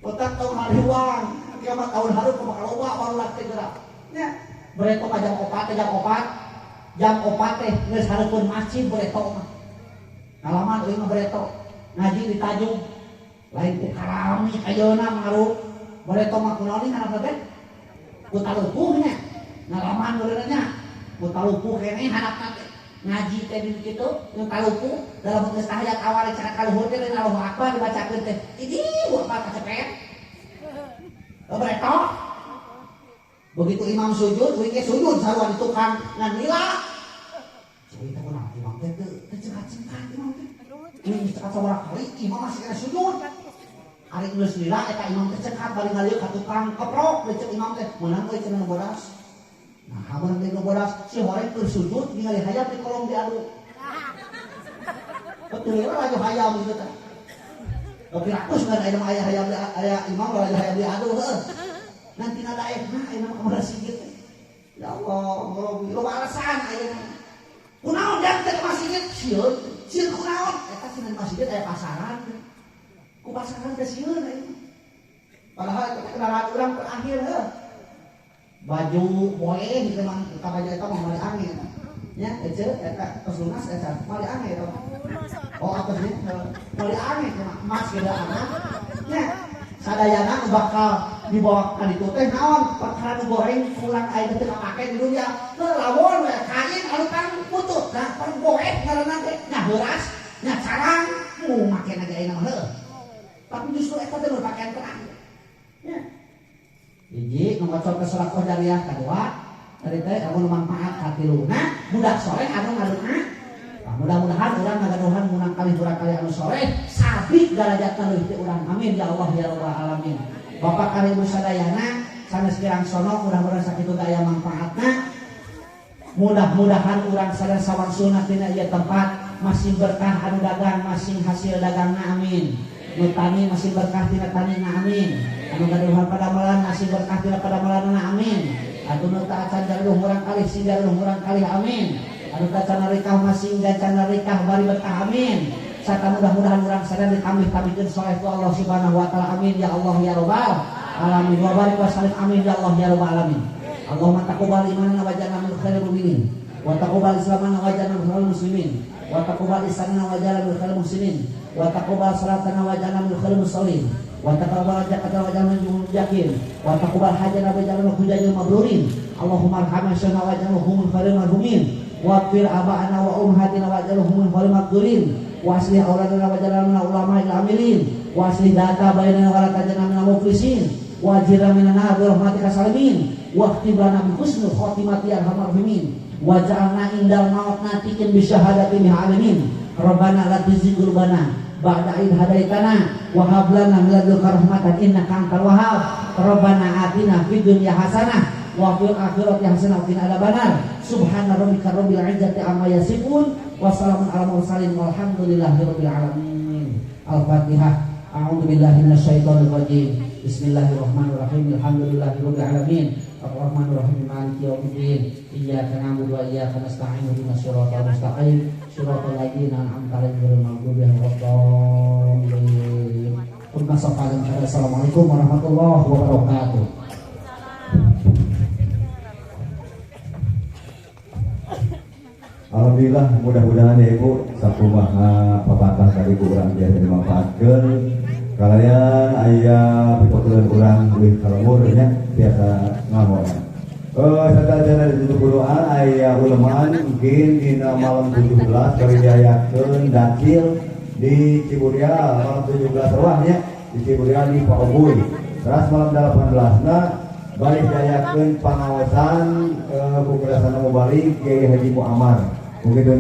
Otak tahun hariwang, kiamat tahun haru kumaha loba barulah teh gerak. Nya, bereto ka jam 4 teh geus hareupeun masjid bereto mah. Halaman euy mah bereto ngaji di Tanjung lain ku karami ayeuna maru bereto mah kunaon harap teh ku talupuhnya ngalaman beureunya ku talupuh keneh harapna teh ngaji teh di kitu nu talupuh dalam geus tahiyat awal cara kaluhur teh Allahu Akbar dibacakeun teh idi apa kacepet bereto begitu imam sujud we ge sujud sarua di tukang ngan lila cerita kunaon imam teh teu cekat-cekat imam teh ini cekat sawarah kali imam masih kena sujud hari geus lila eta imam teh cekat balik ngalieu ka tukang keprok lecek imam teh meunang euy cenah bodas nah hamun teh bodas si horeng keur sujud ningali hayam di kolong diadu betul laju hayam gitu teh tapi ratus ngan aya mah aya hayam aya imam laju hayam diadu heuh nanti nadaekna aya mah kamar sigit ya Allah lo alasan aya kunaon dan teh masjid sieun kunaon eta cenah masjid aya pasaran ku pasaran teh sieun padahal eta kendaraan urang terakhir heuh baju boe gitu mah ka baju eta mah mari angin nya ece eta tos lunas eta mari angin eta oh atos ni mari angin mah emas geus ana nya sadayana bakal dibawa ka ditu teh naon perkara nu goreng kurang aya teh kapake di dunia teu lamun we kain anu kan putut nah pergoet ngaranna teh nya heuras nya carang mu make na gaena mah heuh tapi justru eta teh pakaian terakhir nya hiji nu ngocor ke sedekah jariah kadua tadi teh anu manfaat katiluna budak soleh anu ngaduna mudah-mudahan urang ngagaduhan munang kali urang kali anu soleh sabik darajatna leuwih ti urang amin ya Allah ya rabbal alamin Bapak kali sadayana sanes kirang sono mudah-mudahan sakitu daya manfaatna mudah-mudahan urang sadaya sawangsulna tina ieu tempat masih berkah anu dagang masih hasil dagangna amin nu tani masih berkah tina tanina amin anu gaduhan padamelan masih berkah tina padamelanna amin atuh nu teu acan jaluh urang kali si jaluh urang kali amin anu tacana rikah masing gancana rikah bari berkah amin serta mudah-mudahan urang sadaya ditambih-tambihkeun saleh ku Allah Subhanahu wa taala amin ya Allah ya rabbal alamin wa barik wa salim amin ya Allah ya rabbal alamin Allahumma taqabbal imanana wa ja'alna min khairil mu'minin wa taqabbal islamana wa ja'alna min khairil muslimin wa taqabbal ihsanana wa ja'alna min khairil muslimin wa taqabbal salatana wa ja'alna min khairil musallin wa taqabbal zakatana wa ja'alna min mujakin wa taqabbal hajjana wa ja'alna min hujajil mabrurin Allahumma arhamna wa ja'alna min khairil marhumin waqfir aba'ana wa ummahatina wa ja'alna min khairil maqdurin wa aslih auladana wa ja'alna min ulama'il amilin wa aslih data bainana wa la taj'alna minal muflisin wa ajirna minan nar bi rahmatika salimin wa aktib lana bi husnil khotimati ya arhamar rahimin wa ja'alna indal maut natiqin bi syahadati min alamin rabbana la tuzigh qulubana ba'da id hadaitana wa hab lana min ladunka rahmatan innaka antal wahhab rabbana atina fid dunya hasanah wa fil akhirati hasanah wa qina adzabannar subhana rabbika rabbil izzati amma yasifun wa salamun alal mursalin walhamdulillahi rabbil alamin al-fatihah a'udzu billahi minasyaitonir rajim bismillahirrahmanirrahim alhamdulillahi rabbil alamin arrahmanir rahim maliki yaumiddin iyyaka na'budu wa iyyaka nasta'in ihdinas siratal mustaqim siratal ladzina an'amta 'alaihim ghairil maghdubi 'alaihim waladdallin. Assalamualaikum warahmatullahi wabarakatuh. Alhamdulillah mudah-mudahan ya Ibu sakumaha papatah tadi ku urang biasa dimanfaatkeun kalian aya pipeukeun urang leuwih kalebur nya biasa ngamon. Sadayana ditutup doa aya ulamaan mungkin dina malam 17 kali diayakeun dakil di Ciburial malam 17 ruangnya di Ciburial di Pak Obuy. Terus malam 18-na balik diayakeun pangaosan ku kedasan balik Kiai Haji Muammar. Begitu